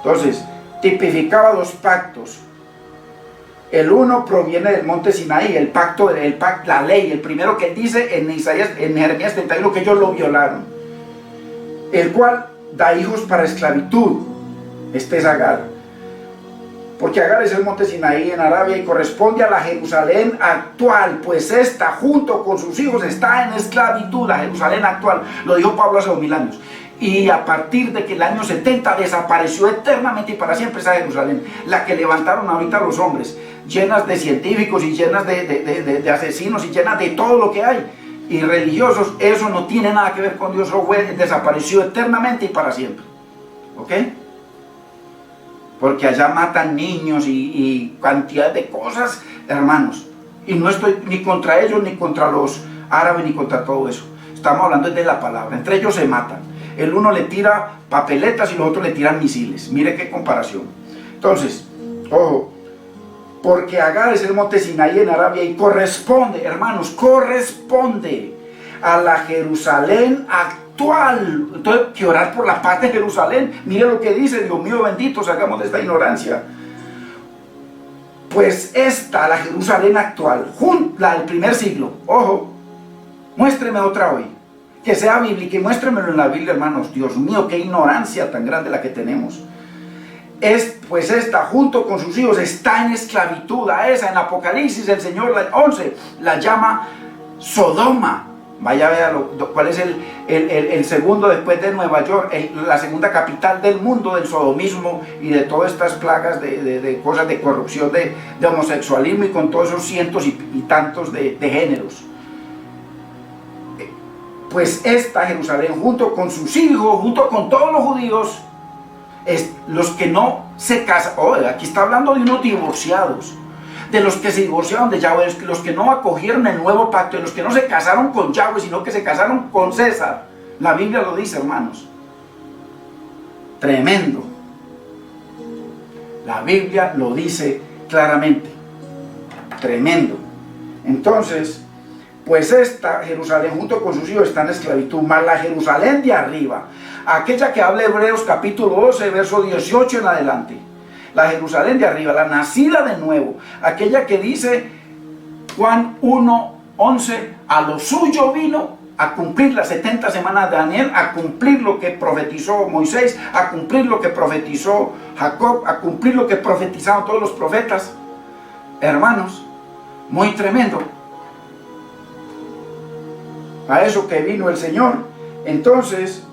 Entonces, tipificaba dos pactos. El uno proviene del monte Sinaí, el pacto, la ley, el primero que dice en Jeremías 31 que ellos lo violaron, el cual da hijos para esclavitud. Este es Agar, porque Agar es el monte Sinaí en Arabia y corresponde a la Jerusalén actual, pues esta junto con sus hijos está en esclavitud. La Jerusalén actual, lo dijo Pablo hace 2000 años. Y a partir de que el año 70 desapareció eternamente y para siempre esa Jerusalén, la que levantaron ahorita los hombres, llenas de científicos y llenas de asesinos y llenas de todo lo que hay, y religiosos. Eso no tiene nada que ver con Dios, eso desapareció eternamente y para siempre. ¿Ok? Porque allá matan niños y cantidad de cosas, hermanos. Y no estoy ni contra ellos, ni contra los árabes, ni contra todo eso. Estamos hablando de la palabra. Entre ellos se matan. El uno le tira papeletas y los otros le tiran misiles. Mire qué comparación. Entonces, ojo, porque Agar es el monte Sinaí en Arabia y corresponde, hermanos, corresponde a la Jerusalén actual. Entonces, que orar por la paz de Jerusalén. Mire lo que dice: Dios mío bendito, sacamos de esta ignorancia. Pues esta, la Jerusalén actual, la del primer siglo. Ojo, muéstreme otra hoy que sea bíblica y muéstremelo en la Biblia, hermanos. Dios mío, qué ignorancia tan grande la que tenemos. Pues esta, junto con sus hijos, está en esclavitud. A esa, en Apocalipsis, el Señor 11 la llama Sodoma. Vaya, vea cuál es el segundo después de Nueva York, la segunda capital del mundo del sodomismo y de todas estas plagas de cosas de corrupción, de homosexualismo, y con todos esos cientos y tantos de géneros. Pues esta Jerusalén, junto con sus hijos, junto con todos los judíos, los que no se casan. Aquí está hablando de unos divorciados, de los que se divorciaron de Yahweh, los que no acogieron el nuevo pacto, de los que no se casaron con Yahweh, sino que se casaron con César. La Biblia lo dice, hermanos. Tremendo. La Biblia lo dice claramente. Tremendo. Entonces, pues esta Jerusalén junto con sus hijos está en esclavitud, mas la Jerusalén de arriba, aquella que habla Hebreos capítulo 12, verso 18 en adelante, la Jerusalén de arriba, la nacida de nuevo, aquella que dice Juan 1, 11, a lo suyo vino a cumplir las 70 semanas de Daniel, a cumplir lo que profetizó Moisés, a cumplir lo que profetizó Jacob, a cumplir lo que profetizaron todos los profetas. Hermanos, muy tremendo. A eso que vino el Señor. Entonces,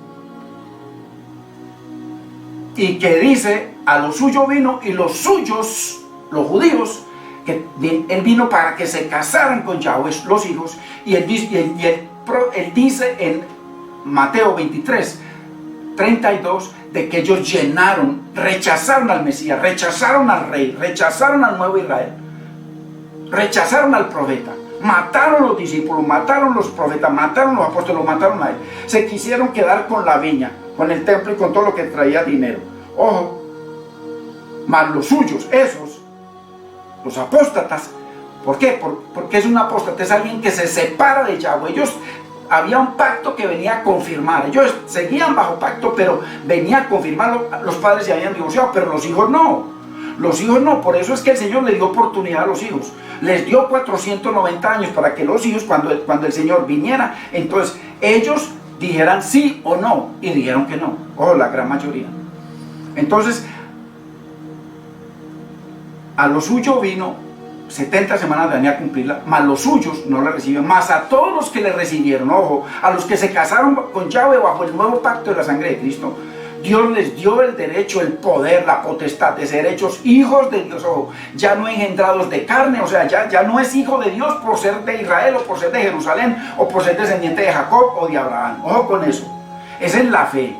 y que dice, a lo suyo vino, y los suyos, los judíos, que él vino para que se casaran con Yahweh, los hijos, y él dice en Mateo 23, 32, de que ellos rechazaron al Mesías, rechazaron al Rey, rechazaron al nuevo Israel, rechazaron al profeta. Mataron los discípulos, mataron los profetas, mataron los apóstoles, los mataron a él. Se quisieron quedar con la viña, con el templo y con todo lo que traía dinero. Ojo, más los suyos, esos, los apóstatas. ¿Por qué? Porque es un apóstata, es alguien que se separa de Yahweh. Ellos, había un pacto que venía a confirmar. Ellos seguían bajo pacto, pero venía a confirmarlo. Los padres se habían divorciado, pero los hijos no. Los hijos no, por eso es que el Señor le dio oportunidad a los hijos. Les dio 490 años para que los hijos, cuando el Señor viniera, entonces ellos dijeran sí o no, y dijeron que no, o la gran mayoría. Entonces, a lo suyo vino 70 semanas, venía a cumplirla, más los suyos no la reciben, más a todos los que le recibieron, ojo, a los que se casaron con Yahweh bajo el nuevo pacto de la sangre de Cristo. Dios les dio el derecho, el poder, la potestad de ser hechos hijos de Dios, ojo, ya no engendrados de carne, o sea, ya no es hijo de Dios por ser de Israel, o por ser de Jerusalén, o por ser descendiente de Jacob o de Abraham. Ojo con eso, esa es la fe.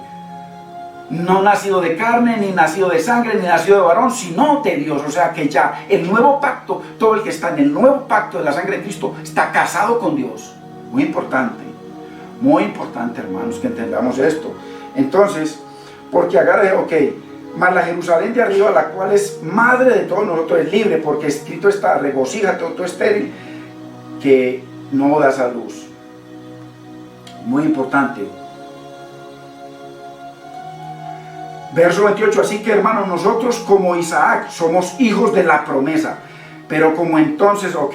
No nacido de carne, ni nacido de sangre, ni nacido de varón, sino de Dios. O sea que ya el nuevo pacto, todo el que está en el nuevo pacto de la sangre de Cristo, está casado con Dios. Muy importante, hermanos, que entendamos esto. Entonces, porque agarre, ok, mas la Jerusalén de arriba, la cual es madre de todos nosotros, es libre, porque escrito está, regocíjate, todo estéril, que no das a luz. Muy importante. Verso 28, así que hermanos, nosotros como Isaac somos hijos de la promesa, pero como entonces, ok,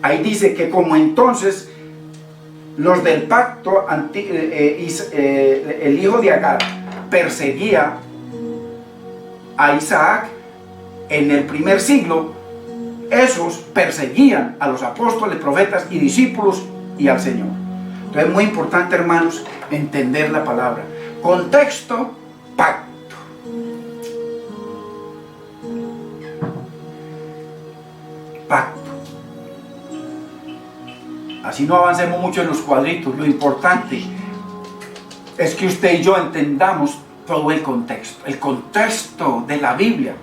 ahí dice que como entonces los del pacto, el hijo de Agar perseguía a Isaac en el primer siglo, esos perseguían a los apóstoles, profetas y discípulos y al Señor. Entonces es muy importante, hermanos, entender la palabra. Contexto, pacto. Pacto. Así no avancemos mucho en los cuadritos. Lo importante es que usted y yo entendamos todo el contexto. El contexto de la Biblia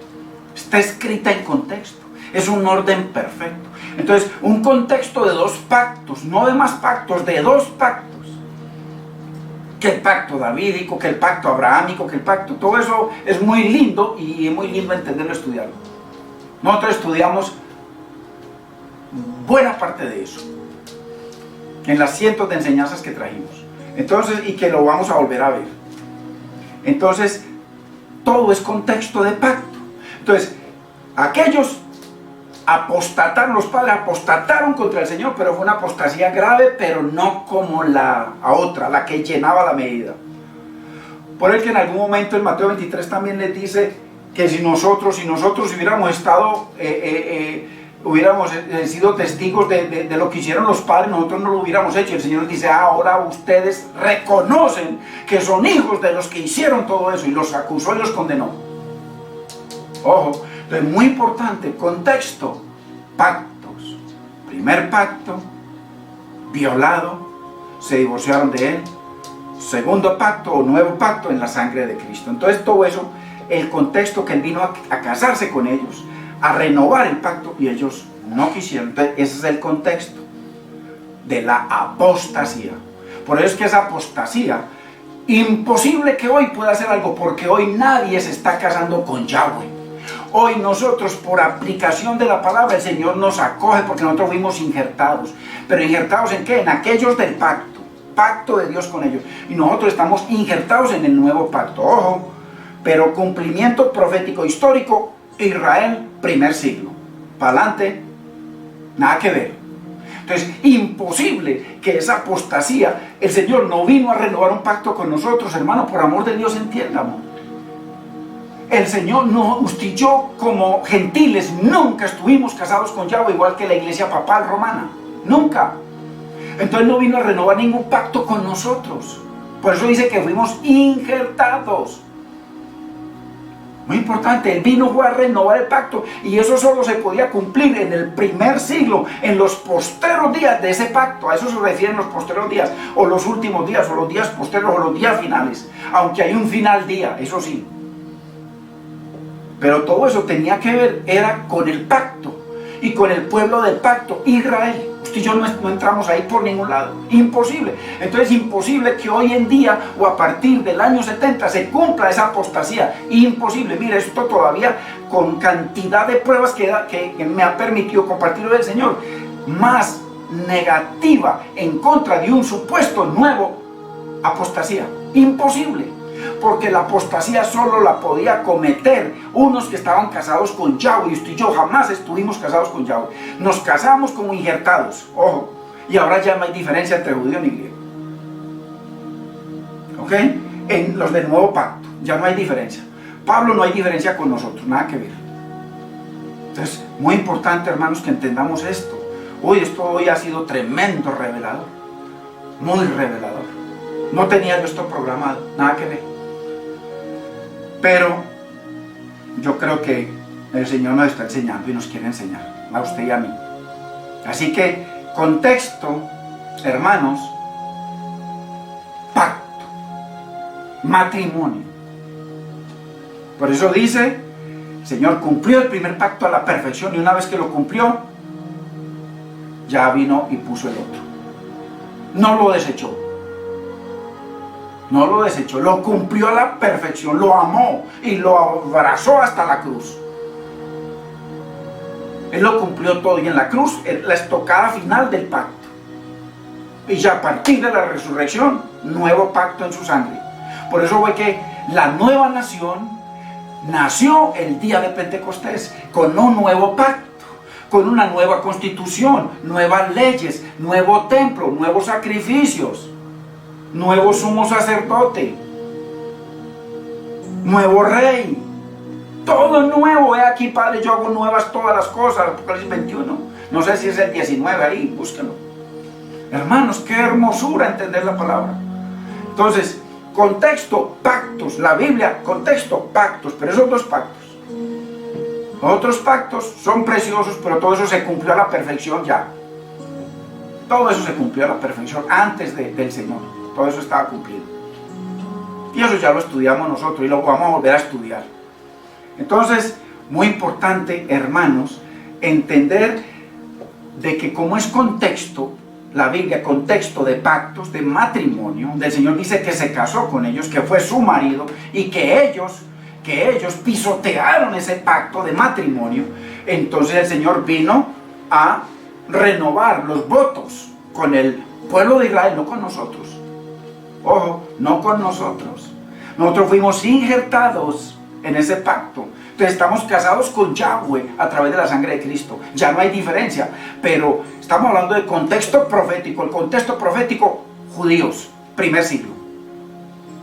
está escrita en contexto. Es un orden perfecto. Entonces, un contexto de dos pactos, no de más pactos, de dos pactos. Que el pacto davídico, que el pacto abrahámico, que el pacto, todo eso es muy lindo y es muy lindo entenderlo, estudiarlo. Nosotros estudiamos buena parte de eso en las cientos de enseñanzas que trajimos. Entonces, y que lo vamos a volver a ver. Entonces, todo es contexto de pacto. Entonces, aquellos apostataron, los padres apostataron contra el Señor, pero fue una apostasía grave, pero no como la otra, la que llenaba la medida. Por el que en algún momento en Mateo 23 también les dice que si nosotros hubiéramos estado, hubiéramos sido testigos de lo que hicieron los padres, nosotros no lo hubiéramos hecho. El Señor dice, ahora ustedes reconocen que son hijos de los que hicieron todo eso, y los acusó y los condenó. Ojo. Entonces, muy importante, contexto, pactos. Primer pacto, violado, se divorciaron de él. Segundo pacto o nuevo pacto en la sangre de Cristo. Entonces, todo eso, el contexto que él vino a casarse con ellos, a renovar el pacto, y ellos no quisieron. Entonces, ese es el contexto de la apostasía. Por eso es que esa apostasía, imposible que hoy pueda hacer algo, porque hoy nadie se está casando con Yahweh. Hoy nosotros, por aplicación de la palabra, el Señor nos acoge porque nosotros fuimos injertados. ¿Pero injertados en qué? En aquellos del pacto. Pacto de Dios con ellos. Y nosotros estamos injertados en el nuevo pacto. Ojo, pero cumplimiento profético histórico, Israel, primer siglo. Para adelante, nada que ver. Entonces, imposible que esa apostasía, el Señor no vino a renovar un pacto con nosotros, hermano, por amor de Dios, entiendamos. El Señor, no, usted y yo como gentiles nunca estuvimos casados con Yahweh, igual que la iglesia papal romana, nunca. Entonces no vino a renovar ningún pacto con nosotros. Por eso dice que fuimos injertados. Muy importante, Él vino a renovar el pacto, y eso solo se podía cumplir en el primer siglo, en los posteros días de ese pacto. A eso se refieren los posteros días, o los últimos días, o los días posteros, o los días finales, aunque hay un final día, eso sí. Pero todo eso tenía que ver, era con el pacto. y con el pueblo del pacto, Israel. Usted y yo no entramos ahí por ningún lado, imposible. Entonces imposible que hoy en día o a partir del año 70 se cumpla esa apostasía, imposible. Mire, esto todavía con cantidad de pruebas que me ha permitido compartirlo del Señor, más negativa en contra de un supuesto nuevo apostasía, imposible, porque la apostasía solo la podía cometer unos que estaban casados con Yahweh, y usted y yo jamás estuvimos casados con Yahweh, nos casamos como injertados, ojo, y ahora ya no hay diferencia entre judío ni griego, ¿ok? En los del nuevo pacto, ya no hay diferencia. Pablo no hay diferencia con nosotros, nada que ver. Entonces, muy importante, hermanos, que entendamos esto. Esto hoy ha sido tremendo revelador, muy revelador. No tenía yo esto programado, nada que ver. Pero yo creo que el Señor nos está enseñando y nos quiere enseñar, a usted y a mí. Así que, contexto, hermanos, pacto, matrimonio. Por eso dice, el Señor cumplió el primer pacto a la perfección, y una vez que lo cumplió, ya vino y puso el otro. No lo desechó. No lo desechó, lo cumplió a la perfección, lo amó y lo abrazó hasta la cruz. Él lo cumplió todo, y en la cruz, la estocada final del pacto. Y ya a partir de la resurrección, nuevo pacto en su sangre. Por eso fue que la nueva nación nació el día de Pentecostés, con un nuevo pacto, con una nueva constitución, nuevas leyes, nuevo templo, nuevos sacrificios, nuevo sumo sacerdote, nuevo rey, todo nuevo. He aquí, Padre, yo hago nuevas todas las cosas. Apocalipsis 21, no sé si es el 19 ahí, búsquenlo. Hermanos, qué hermosura entender la palabra. Entonces, contexto, pactos, la Biblia, contexto, pactos, pero esos dos pactos. Otros pactos son preciosos, pero todo eso se cumplió a la perfección ya. Todo eso se cumplió a la perfección antes del Señor. Todo eso estaba cumplido. Y eso ya lo estudiamos nosotros y lo vamos a volver a estudiar. Entonces, muy importante, hermanos, entender de que como es contexto, la Biblia, contexto de pactos, de matrimonio, donde el Señor dice que se casó con ellos, que fue su marido, y que ellos pisotearon ese pacto de matrimonio. Entonces el Señor vino a renovar los votos con el pueblo de Israel, no con nosotros. Ojo, no con nosotros. Nosotros fuimos injertados en ese pacto. Entonces estamos casados con Yahweh a través de la sangre de Cristo. Ya no hay diferencia. Pero estamos hablando de contexto profético. El contexto profético, judíos, primer siglo.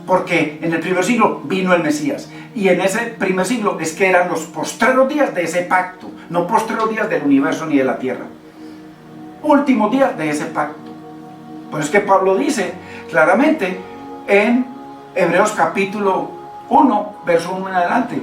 Porque en el primer siglo vino el Mesías. Y en ese primer siglo es que eran los postreros días de ese pacto. No postreros días del universo ni de la tierra. Últimos días de ese pacto. Por eso es que Pablo dice claramente en Hebreos capítulo 1, verso 1 en adelante,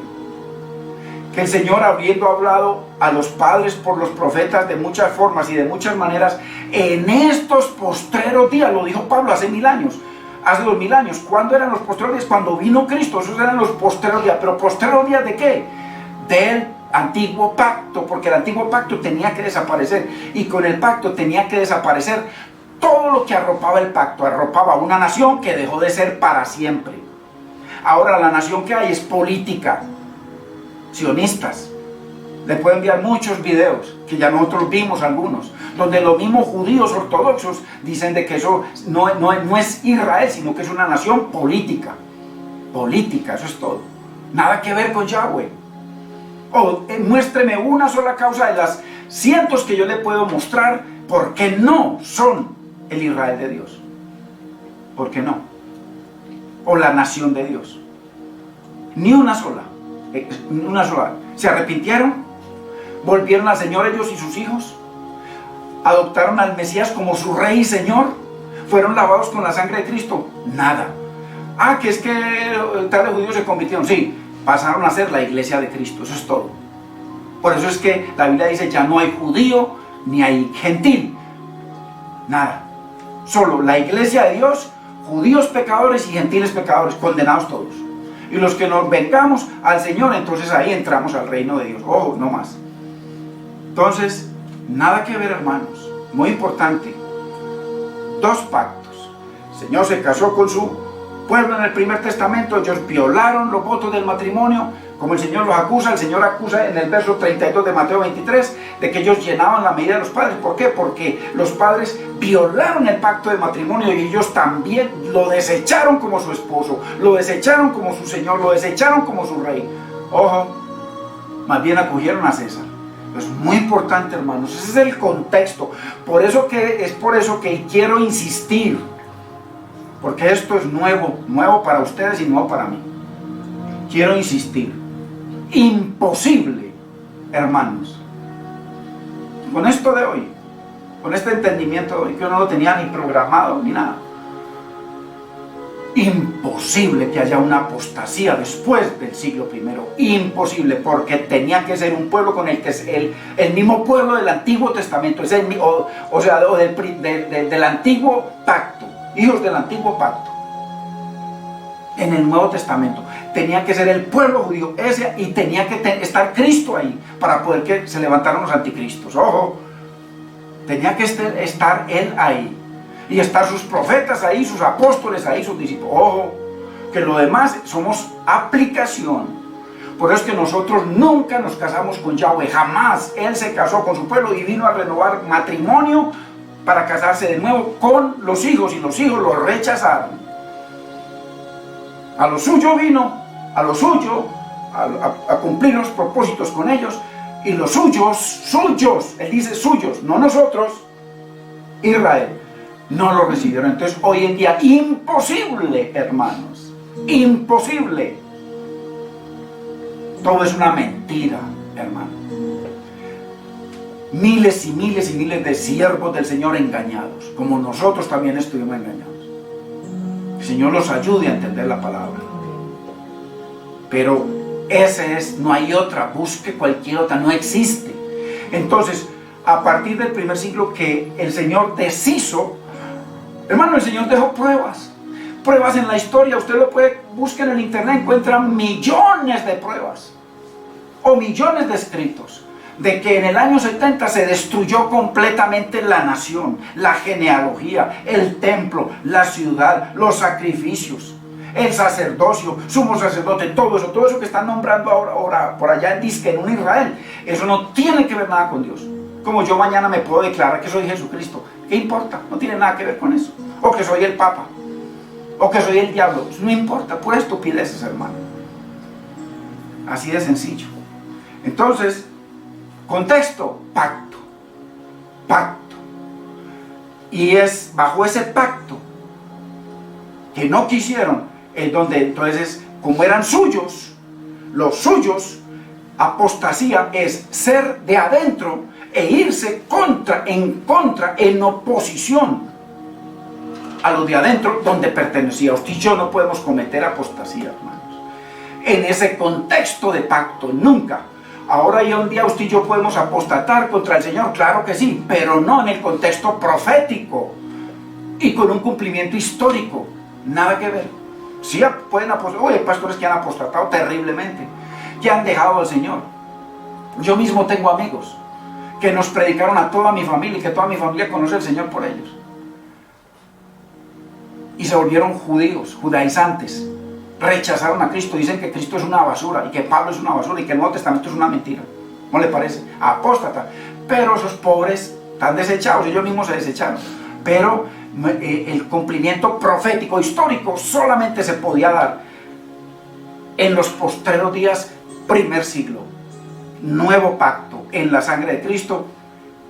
que el Señor, habiendo hablado a los padres por los profetas de muchas formas y de muchas maneras, en estos postreros días, lo dijo Pablo hace 1000 años, hace 2000 años. ¿Cuándo eran los postreros días? Cuando vino Cristo. Esos eran los postreros días. ¿Pero postreros días de qué? Del antiguo pacto, porque el antiguo pacto tenía que desaparecer, y con el pacto tenía que desaparecer todo lo que arropaba el pacto. Arropaba una nación que dejó de ser para siempre. Ahora la nación que hay es política, sionistas. Le puedo enviar muchos videos, que ya nosotros vimos algunos, donde los mismos judíos ortodoxos dicen de que eso no es Israel, sino que es una nación política. Política, eso es todo. Nada que ver con Yahweh. Muéstreme una sola causa de las cientos que yo le puedo mostrar por qué no son el Israel de Dios. ¿Por qué no? O la nación de Dios. Ni una sola. Una sola. ¿Se arrepintieron? ¿Volvieron al Señor ellos y sus hijos? ¿Adoptaron al Mesías como su Rey y Señor? ¿Fueron lavados con la sangre de Cristo? Nada. Que es que tales judíos se convirtieron. Sí, pasaron a ser la iglesia de Cristo. Eso es todo. Por eso es que la Biblia dice, ya no hay judío ni hay gentil. Nada. Solo la iglesia de Dios, judíos pecadores y gentiles pecadores, condenados todos. Y los que nos vengamos al Señor, entonces ahí entramos al reino de Dios. Ojo, no más. Entonces, nada que ver, hermanos. Muy importante. 2 pactos. El Señor se casó con su pueblo en el primer testamento. Ellos violaron los votos del matrimonio, como el Señor los acusa. El Señor acusa en el verso 32 de Mateo 23 de que ellos llenaban la medida de los padres. ¿Por qué? Porque los padres violaron el pacto de matrimonio y ellos también lo desecharon como su esposo, lo desecharon como su Señor, lo desecharon como su rey. Ojo, más bien acogieron a César. Es muy importante, hermanos. Ese es el contexto. Por eso que quiero insistir, porque esto es nuevo para ustedes y nuevo para mí. Quiero insistir. Imposible, hermanos, con esto de hoy, con este entendimiento de hoy, que yo no lo tenía ni programado ni nada. Imposible que haya una apostasía después del siglo I. Imposible, porque tenía que ser un pueblo con el que es el mismo pueblo del Antiguo Testamento, es del Antiguo Pacto, hijos del Antiguo Pacto. En el Nuevo Testamento tenía que ser el pueblo judío ese, y tenía que estar Cristo ahí para poder que se levantaran los anticristos. Ojo, tenía que estar Él ahí. Y estar sus profetas ahí, sus apóstoles ahí, sus discípulos. Ojo, que lo demás somos aplicación. Por eso es que nosotros nunca nos casamos con Yahweh, jamás. Él se casó con su pueblo y vino a renovar matrimonio para casarse de nuevo con los hijos, y los hijos lo rechazaron. A lo suyo vino, a lo suyo, a cumplir los propósitos con ellos, y los suyos, él dice suyos, no nosotros, Israel, no lo recibieron. Entonces hoy en día, imposible, hermanos, imposible. Todo es una mentira, hermano. Miles y miles y miles de siervos del Señor engañados, como nosotros también estuvimos engañados. El Señor los ayude a entender la palabra. Pero no hay otra, busque cualquier otra, no existe. Entonces, a partir del primer siglo que el Señor deshizo, hermano, el Señor dejó pruebas en la historia. Usted lo puede buscar en el internet, encuentra millones de pruebas o millones de escritos de que en el año 70 se destruyó completamente la nación, la genealogía, el templo, la ciudad, los sacrificios, el sacerdocio, sumo sacerdote, todo eso que están nombrando ahora por allá en un Israel. Eso no tiene que ver nada con Dios. Como yo mañana me puedo declarar que soy Jesucristo, ¿qué importa? No tiene nada que ver con eso. O que soy el Papa, o que soy el diablo, no importa, puras estupideces, hermano. Así de sencillo. Entonces, contexto, pacto. Y es bajo ese pacto que no quisieron, en donde entonces, como eran suyos, los suyos, apostasía es ser de adentro e irse en oposición a lo de adentro donde pertenecía. Usted y yo no podemos cometer apostasía, hermanos, en ese contexto de pacto, nunca. Ahora y un día usted y yo podemos apostatar contra el Señor, claro que sí, pero no en el contexto profético y con un cumplimiento histórico, nada que ver. Sí pueden apostatar. Oye, hay pastores que han apostatado terriblemente, que han dejado al Señor. Yo mismo tengo amigos que nos predicaron a toda mi familia y que toda mi familia conoce al Señor por ellos, y se volvieron judíos, judaizantes, rechazaron a Cristo, dicen que Cristo es una basura y que Pablo es una basura y que el Nuevo Testamento es una mentira. ¿No le parece? Apóstata. Pero esos pobres están desechados, ellos mismos se desecharon. Pero el cumplimiento profético histórico solamente se podía dar en los postreros días, primer siglo. Nuevo pacto en la sangre de Cristo,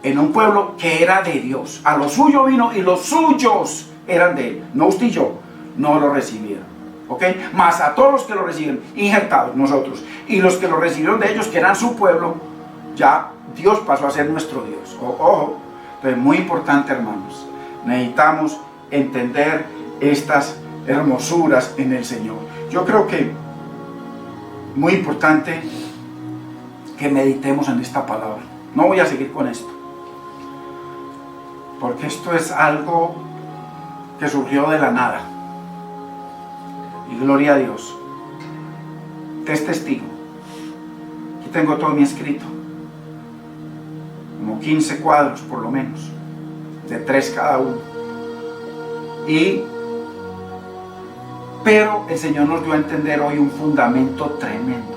en un pueblo que era de Dios. A lo suyo vino y los suyos eran de Él. No usted y yo, no lo recibieron. ¿Ok? Más a todos los que lo reciben, injertados nosotros, y los que lo recibieron de ellos, que eran su pueblo, ya Dios pasó a ser nuestro Dios. Ojo. Entonces, muy importante, hermanos, necesitamos entender estas hermosuras en el Señor. Yo creo que muy importante que meditemos en esta palabra. No voy a seguir con esto, porque esto es algo que surgió de la nada. Y gloria a Dios. Usted es testigo. Aquí tengo todo mi escrito. como 15 cuadros por lo menos, de 3 cada uno. Pero el Señor nos dio a entender hoy un fundamento tremendo.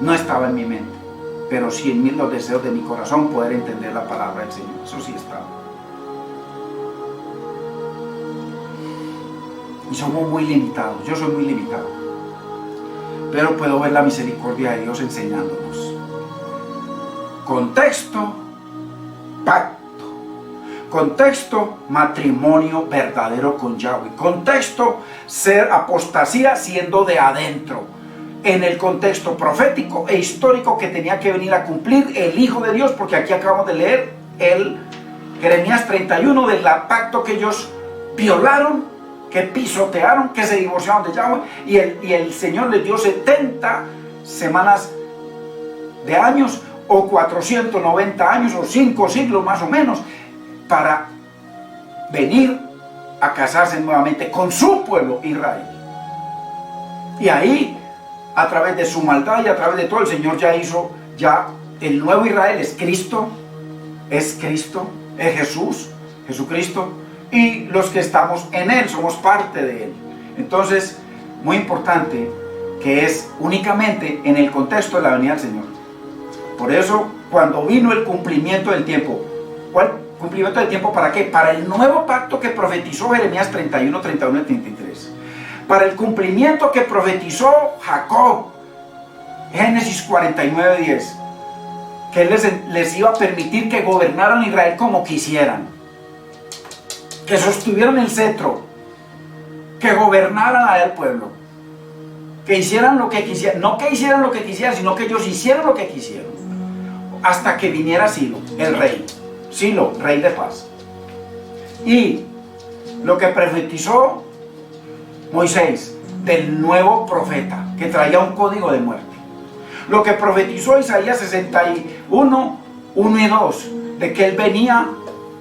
No estaba en mi mente, pero sí en mí los deseos de mi corazón poder entender la palabra del Señor. Eso sí estaba. Y somos muy limitados, yo soy muy limitado, pero puedo ver la misericordia de Dios enseñándonos. Contexto, pacto. Contexto, matrimonio verdadero con Yahweh. Contexto, ser apostasía siendo de adentro. En el contexto profético e histórico que tenía que venir a cumplir el Hijo de Dios, porque aquí acabamos de leer el Jeremías 31 del pacto que ellos violaron, que pisotearon, que se divorciaron de Yahweh, y el Señor les dio 70 semanas de años, o 490 años, o 5 siglos más o menos, para venir a casarse nuevamente con su pueblo Israel. Y ahí, a través de su maldad y a través de todo, el Señor ya hizo, el nuevo Israel es Cristo, es Jesús, Jesucristo, y los que estamos en Él, somos parte de Él. Entonces, muy importante, que es únicamente en el contexto de la venida del Señor. Por eso, cuando vino el cumplimiento del tiempo, ¿cuál cumplimiento del tiempo para qué? Para el nuevo pacto que profetizó Jeremías 31, 31 y 33. Para el cumplimiento que profetizó Jacob, Génesis 49, 10. Que Él les iba a permitir que gobernaran Israel como quisieran. Que sostuvieran el cetro. Que gobernaran al pueblo. Que hicieran lo que quisieran. No que hicieran lo que quisieran, sino que ellos hicieran lo que quisieran. Hasta que viniera Silo, el rey. Silo, rey de paz. Y lo que profetizó Moisés del nuevo profeta, que traía un código de muerte. Lo que profetizó Isaías 61, 1 y 2, de que él venía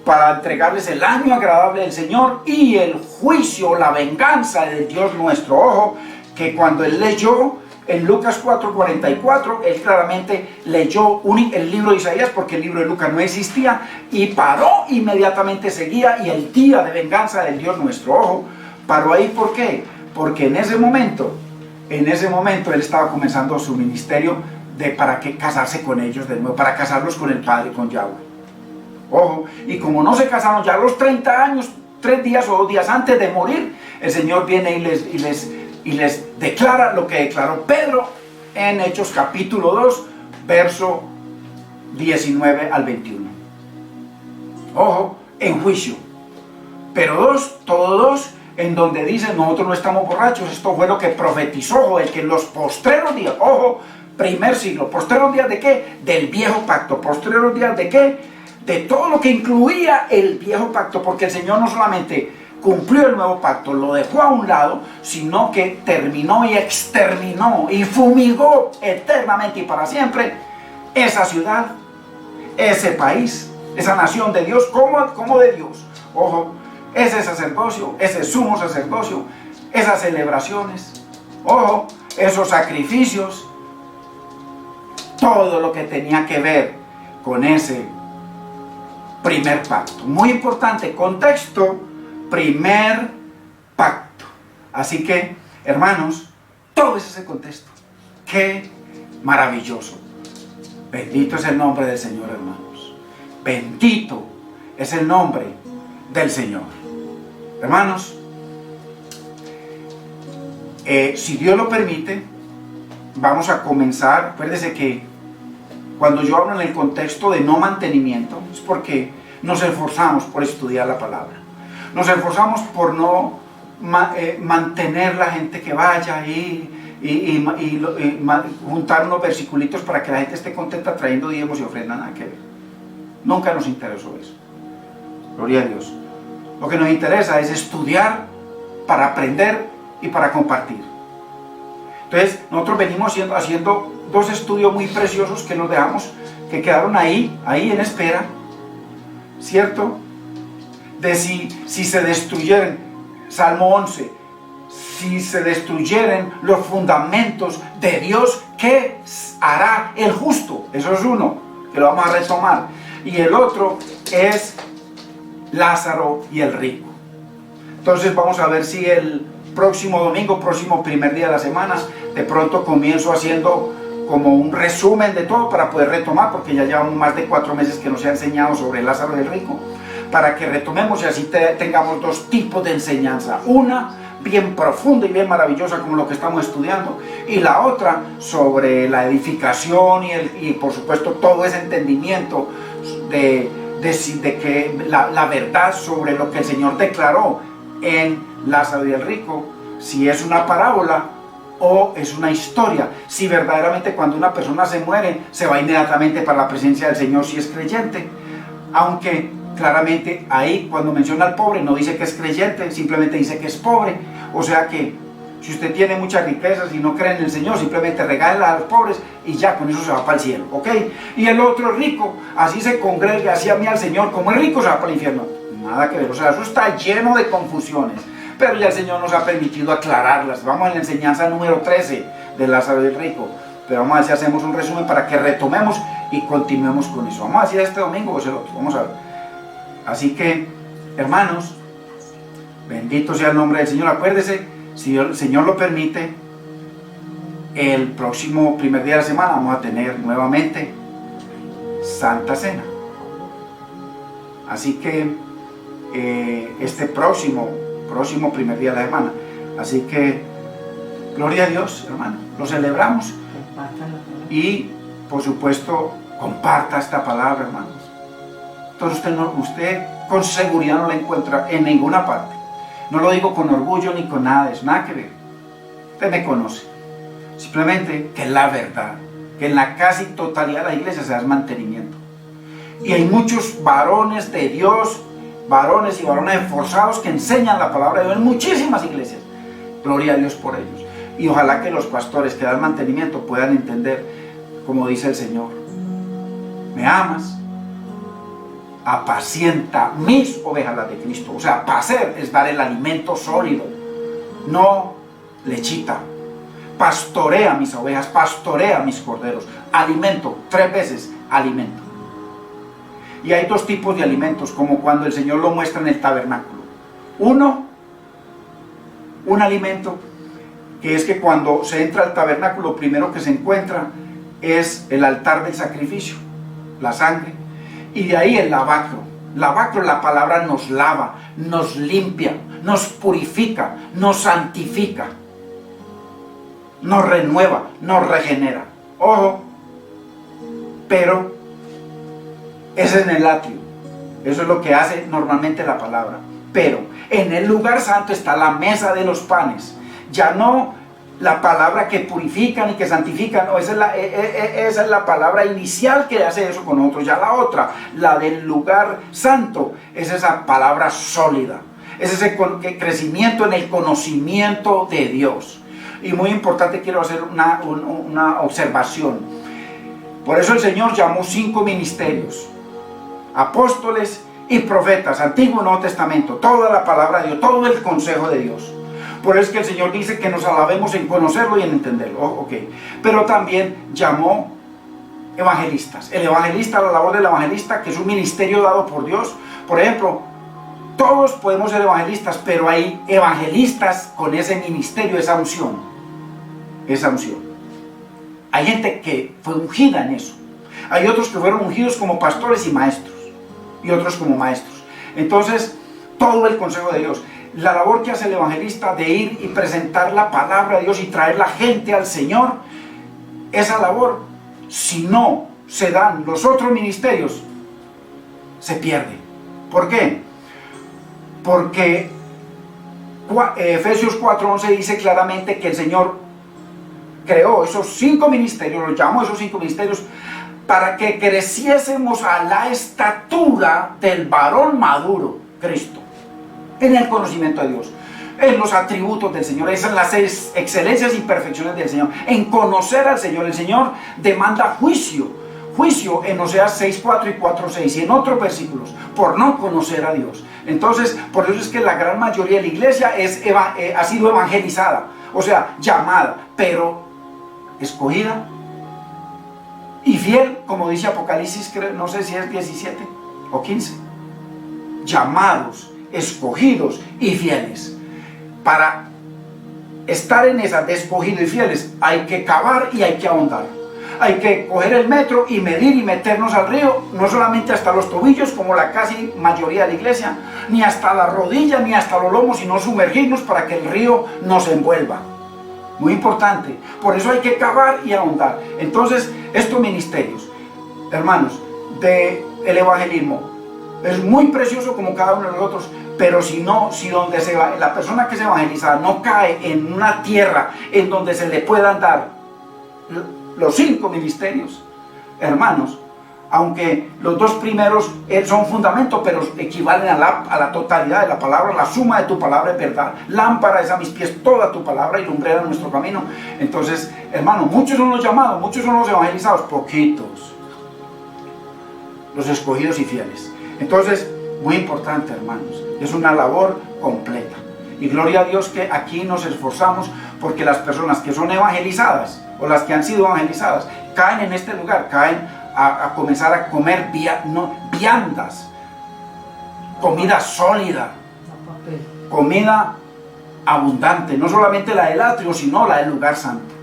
para entregarles el año agradable del Señor y el juicio, la venganza del Dios nuestro. Ojo, que cuando él leyó en Lucas 4:44, él claramente leyó el libro de Isaías, porque el libro de Lucas no existía, y paró, inmediatamente seguía, y el día de venganza del Dios nuestro. Ojo, paró ahí. ¿Por qué? Porque en ese momento él estaba comenzando su ministerio para que casarse con ellos de nuevo, para casarlos con el Padre, con Yahweh. Ojo, y como no se casaron ya a los 30 años, 3 días o 2 días antes de morir, el Señor viene y les declara lo que declaró Pedro en Hechos capítulo 2, verso 19 al 21. Ojo, en juicio. Pero todos en donde dicen, nosotros no estamos borrachos. Esto fue lo que profetizó Joel, que en los postreros días, ojo, primer siglo, postreros días ¿de qué? Del viejo pacto. Postreros días ¿de qué? De todo lo que incluía el viejo pacto, porque el Señor no solamente cumplió el nuevo pacto, lo dejó a un lado, sino que terminó y exterminó y fumigó eternamente y para siempre esa ciudad, ese país, esa nación de Dios, como de Dios. Ojo, ese sacerdocio, ese sumo sacerdocio, esas celebraciones, ojo, esos sacrificios, todo lo que tenía que ver con ese primer pacto. Muy importante, contexto, primer pacto. Así que, hermanos, todo es ese contexto. ¡Qué maravilloso! Bendito es el nombre del Señor, hermanos. Bendito es el nombre del Señor. Hermanos, si Dios lo permite, vamos a comenzar. Acuérdense que cuando yo hablo en el contexto de no mantenimiento, es porque nos esforzamos por estudiar la palabra. Nos esforzamos por no mantener la gente que vaya y juntar unos versiculitos para que la gente esté contenta trayendo diezmos y ofrendas. Nada que ver. Nunca nos interesó eso. Gloria a Dios. Lo que nos interesa es estudiar para aprender y para compartir. Entonces, nosotros venimos haciendo 2 estudios muy preciosos que nos dejamos, que quedaron ahí en espera, ¿cierto? De si se destruyeran, Salmo 11, si se destruyeran los fundamentos de Dios, ¿qué hará el justo? Eso es uno, que lo vamos a retomar. y el otro es Lázaro y el rico. Entonces vamos a ver si el próximo domingo, próximo primer día de la semana, de pronto comienzo haciendo como un resumen de todo para poder retomar, porque ya llevamos más de 4 meses que nos ha enseñado sobre Lázaro y el rico, para que retomemos y así tengamos 2 tipos de enseñanza, una bien profunda y bien maravillosa como lo que estamos estudiando, y la otra sobre la edificación y por supuesto todo ese entendimiento de que la verdad sobre lo que el Señor declaró en Lázaro y el rico, si es una parábola o es una historia, si verdaderamente cuando una persona se muere se va inmediatamente para la presencia del Señor si es creyente, aunque claramente ahí cuando menciona al pobre no dice que es creyente, simplemente dice que es pobre. O sea que si usted tiene muchas riquezas y no cree en el Señor, simplemente regala a los pobres y ya con eso se va para el cielo, ¿ok? Y el otro rico, así se congrega, así amía al Señor, como el rico se va para el infierno. Nada que ver, o sea, eso está lleno de confusiones, pero ya el Señor nos ha permitido aclararlas. Vamos a la enseñanza número 13 de Lázaro y el rico, pero vamos a ver si hacemos un resumen para que retomemos y continuemos con eso. Vamos a decir este domingo o es el otro, vamos a ver. Así que, hermanos, bendito sea el nombre del Señor. Acuérdese, si el Señor lo permite, el próximo primer día de la semana vamos a tener nuevamente Santa Cena. Así que este próximo primer día de la semana. Así que, gloria a Dios, hermano, lo celebramos. Y, por supuesto, comparta esta palabra, hermanos. Entonces usted con seguridad no la encuentra en ninguna parte. No lo digo con orgullo ni con nada de eso, nada que ver. Usted me conoce. Simplemente que es la verdad, que en la casi totalidad de la iglesia se da mantenimiento. Y hay muchos varones de Dios, varones y varones esforzados que enseñan la palabra de Dios en muchísimas iglesias. Gloria a Dios por ellos. Y ojalá que los pastores que dan mantenimiento puedan entender, como dice el Señor: ¿me amas? Apacienta mis ovejas, las de Cristo. O sea, pacer es dar el alimento sólido, no lechita. Pastorea mis ovejas, pastorea mis corderos. Alimento, 3 veces alimento. Y hay 2 tipos de alimentos, como cuando el Señor lo muestra en el tabernáculo. Uno, un alimento que es que cuando se entra al tabernáculo, lo primero que se encuentra es el altar del sacrificio, la sangre, y de ahí el lavacro. Lavacro, la palabra nos lava, nos limpia, nos purifica, nos santifica, nos renueva, nos regenera. Ojo, pero ese es en el atrio. Eso es lo que hace normalmente la palabra. Pero en el lugar santo está la mesa de los panes. Ya no la palabra que purifica ni que santifica, no, esa es la palabra inicial que hace eso con nosotros. Ya la otra, la del lugar santo, es esa palabra sólida. Es ese crecimiento en el conocimiento de Dios. Y muy importante, quiero hacer una observación. Por eso el Señor llamó 5 ministerios: apóstoles y profetas, Antiguo y Nuevo Testamento, toda la palabra de Dios, todo el consejo de Dios. Por eso es que el Señor dice que nos alabemos en conocerlo y en entenderlo. Pero también llamó evangelistas. El evangelista, la labor del evangelista, que es un ministerio dado por Dios. Por ejemplo, todos podemos ser evangelistas, pero hay evangelistas con ese ministerio, esa unción. Esa unción. Hay gente que fue ungida en eso. Hay otros que fueron ungidos como pastores y maestros. Y otros como maestros. Entonces, todo el consejo de Dios. La labor que hace el evangelista de ir y presentar la palabra de Dios y traer la gente al Señor, esa labor, si no se dan los otros ministerios, se pierde. ¿Por qué? Porque Efesios 4:11 dice claramente que el Señor creó esos 5 ministerios, los llamó esos 5 ministerios, para que creciésemos a la estatura del varón maduro, Cristo, en el conocimiento de Dios, en los atributos del Señor, esas son las excelencias y perfecciones del Señor, en conocer al Señor. El Señor demanda juicio en Oseas 6:4 y 4:6 y en otros versículos, por no conocer a Dios. Entonces, por eso es que la gran mayoría de la iglesia ha sido evangelizada, o sea, llamada, pero escogida y fiel, como dice Apocalipsis, creo, no sé si es 17 o 15. Llamados, escogidos y fieles. Para estar en esa de escogidos y fieles hay que cavar y hay que ahondar. Hay que coger el metro y medir y meternos al río, no solamente hasta los tobillos, como la casi mayoría de la iglesia, ni hasta la rodilla, ni hasta los lomos, sino sumergirnos para que el río nos envuelva. Muy importante. Por eso hay que cavar y ahondar. Entonces, estos ministerios, hermanos, del evangelismo, es muy precioso como cada uno de nosotros, pero si donde la persona que es evangelizada no cae en una tierra en donde se le puedan dar los 5 ministerios, hermanos, aunque los 2 primeros son fundamentos, pero equivalen a la totalidad de la palabra, la suma de tu palabra es verdad, lámpara es a mis pies toda tu palabra y lumbrera nuestro camino. Entonces, hermanos, muchos son los llamados, muchos son los evangelizados, poquitos los escogidos y fieles. Entonces, muy importante, hermanos, es una labor completa. Y gloria a Dios que aquí nos esforzamos porque las personas que son evangelizadas o las que han sido evangelizadas caen en este lugar, caen a comenzar a comer viandas, comida sólida, comida abundante, no solamente la del atrio, sino la del lugar santo.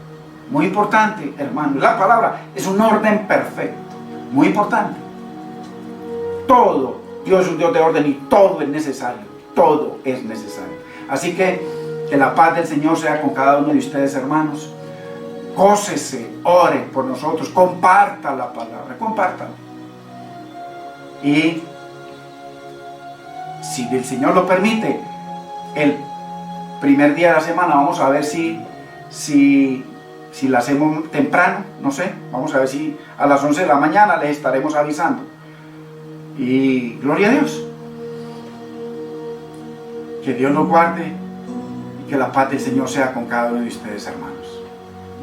Muy importante, hermanos, la palabra es un orden perfecto, muy importante. Todo, Dios es un Dios de orden y todo es necesario, todo es necesario. Así que la paz del Señor sea con cada uno de ustedes, hermanos. Gócese, ore por nosotros, comparta la palabra, compártala. Y si el Señor lo permite, el primer día de la semana vamos a ver si la hacemos temprano, no sé, vamos a ver si a las 11 de la mañana les estaremos avisando. Y gloria a Dios. Que Dios nos guarde y que la paz del Señor sea con cada uno de ustedes, hermanos.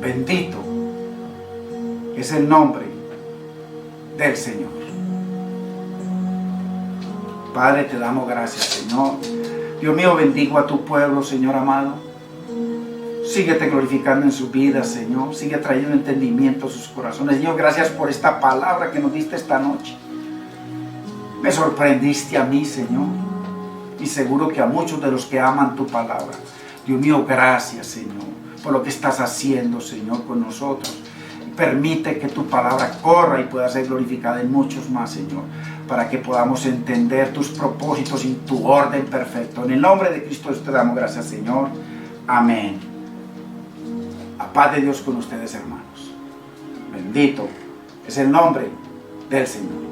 Bendito es el nombre del Señor. Padre, te damos gracias, Señor. Dios mío, bendigo a tu pueblo, Señor amado. Síguete glorificando en sus vidas, Señor. Sigue trayendo entendimiento a sus corazones. Dios, gracias por esta palabra que nos diste esta noche. Me sorprendiste a mí, Señor, y seguro que a muchos de los que aman tu palabra. Dios mío, gracias, Señor, por lo que estás haciendo, Señor, con nosotros. Permite que tu palabra corra y pueda ser glorificada en muchos más, Señor, para que podamos entender tus propósitos y tu orden perfecto. En el nombre de Cristo te damos gracias, Señor. Amén. La paz de Dios con ustedes, hermanos. Bendito es el nombre del Señor.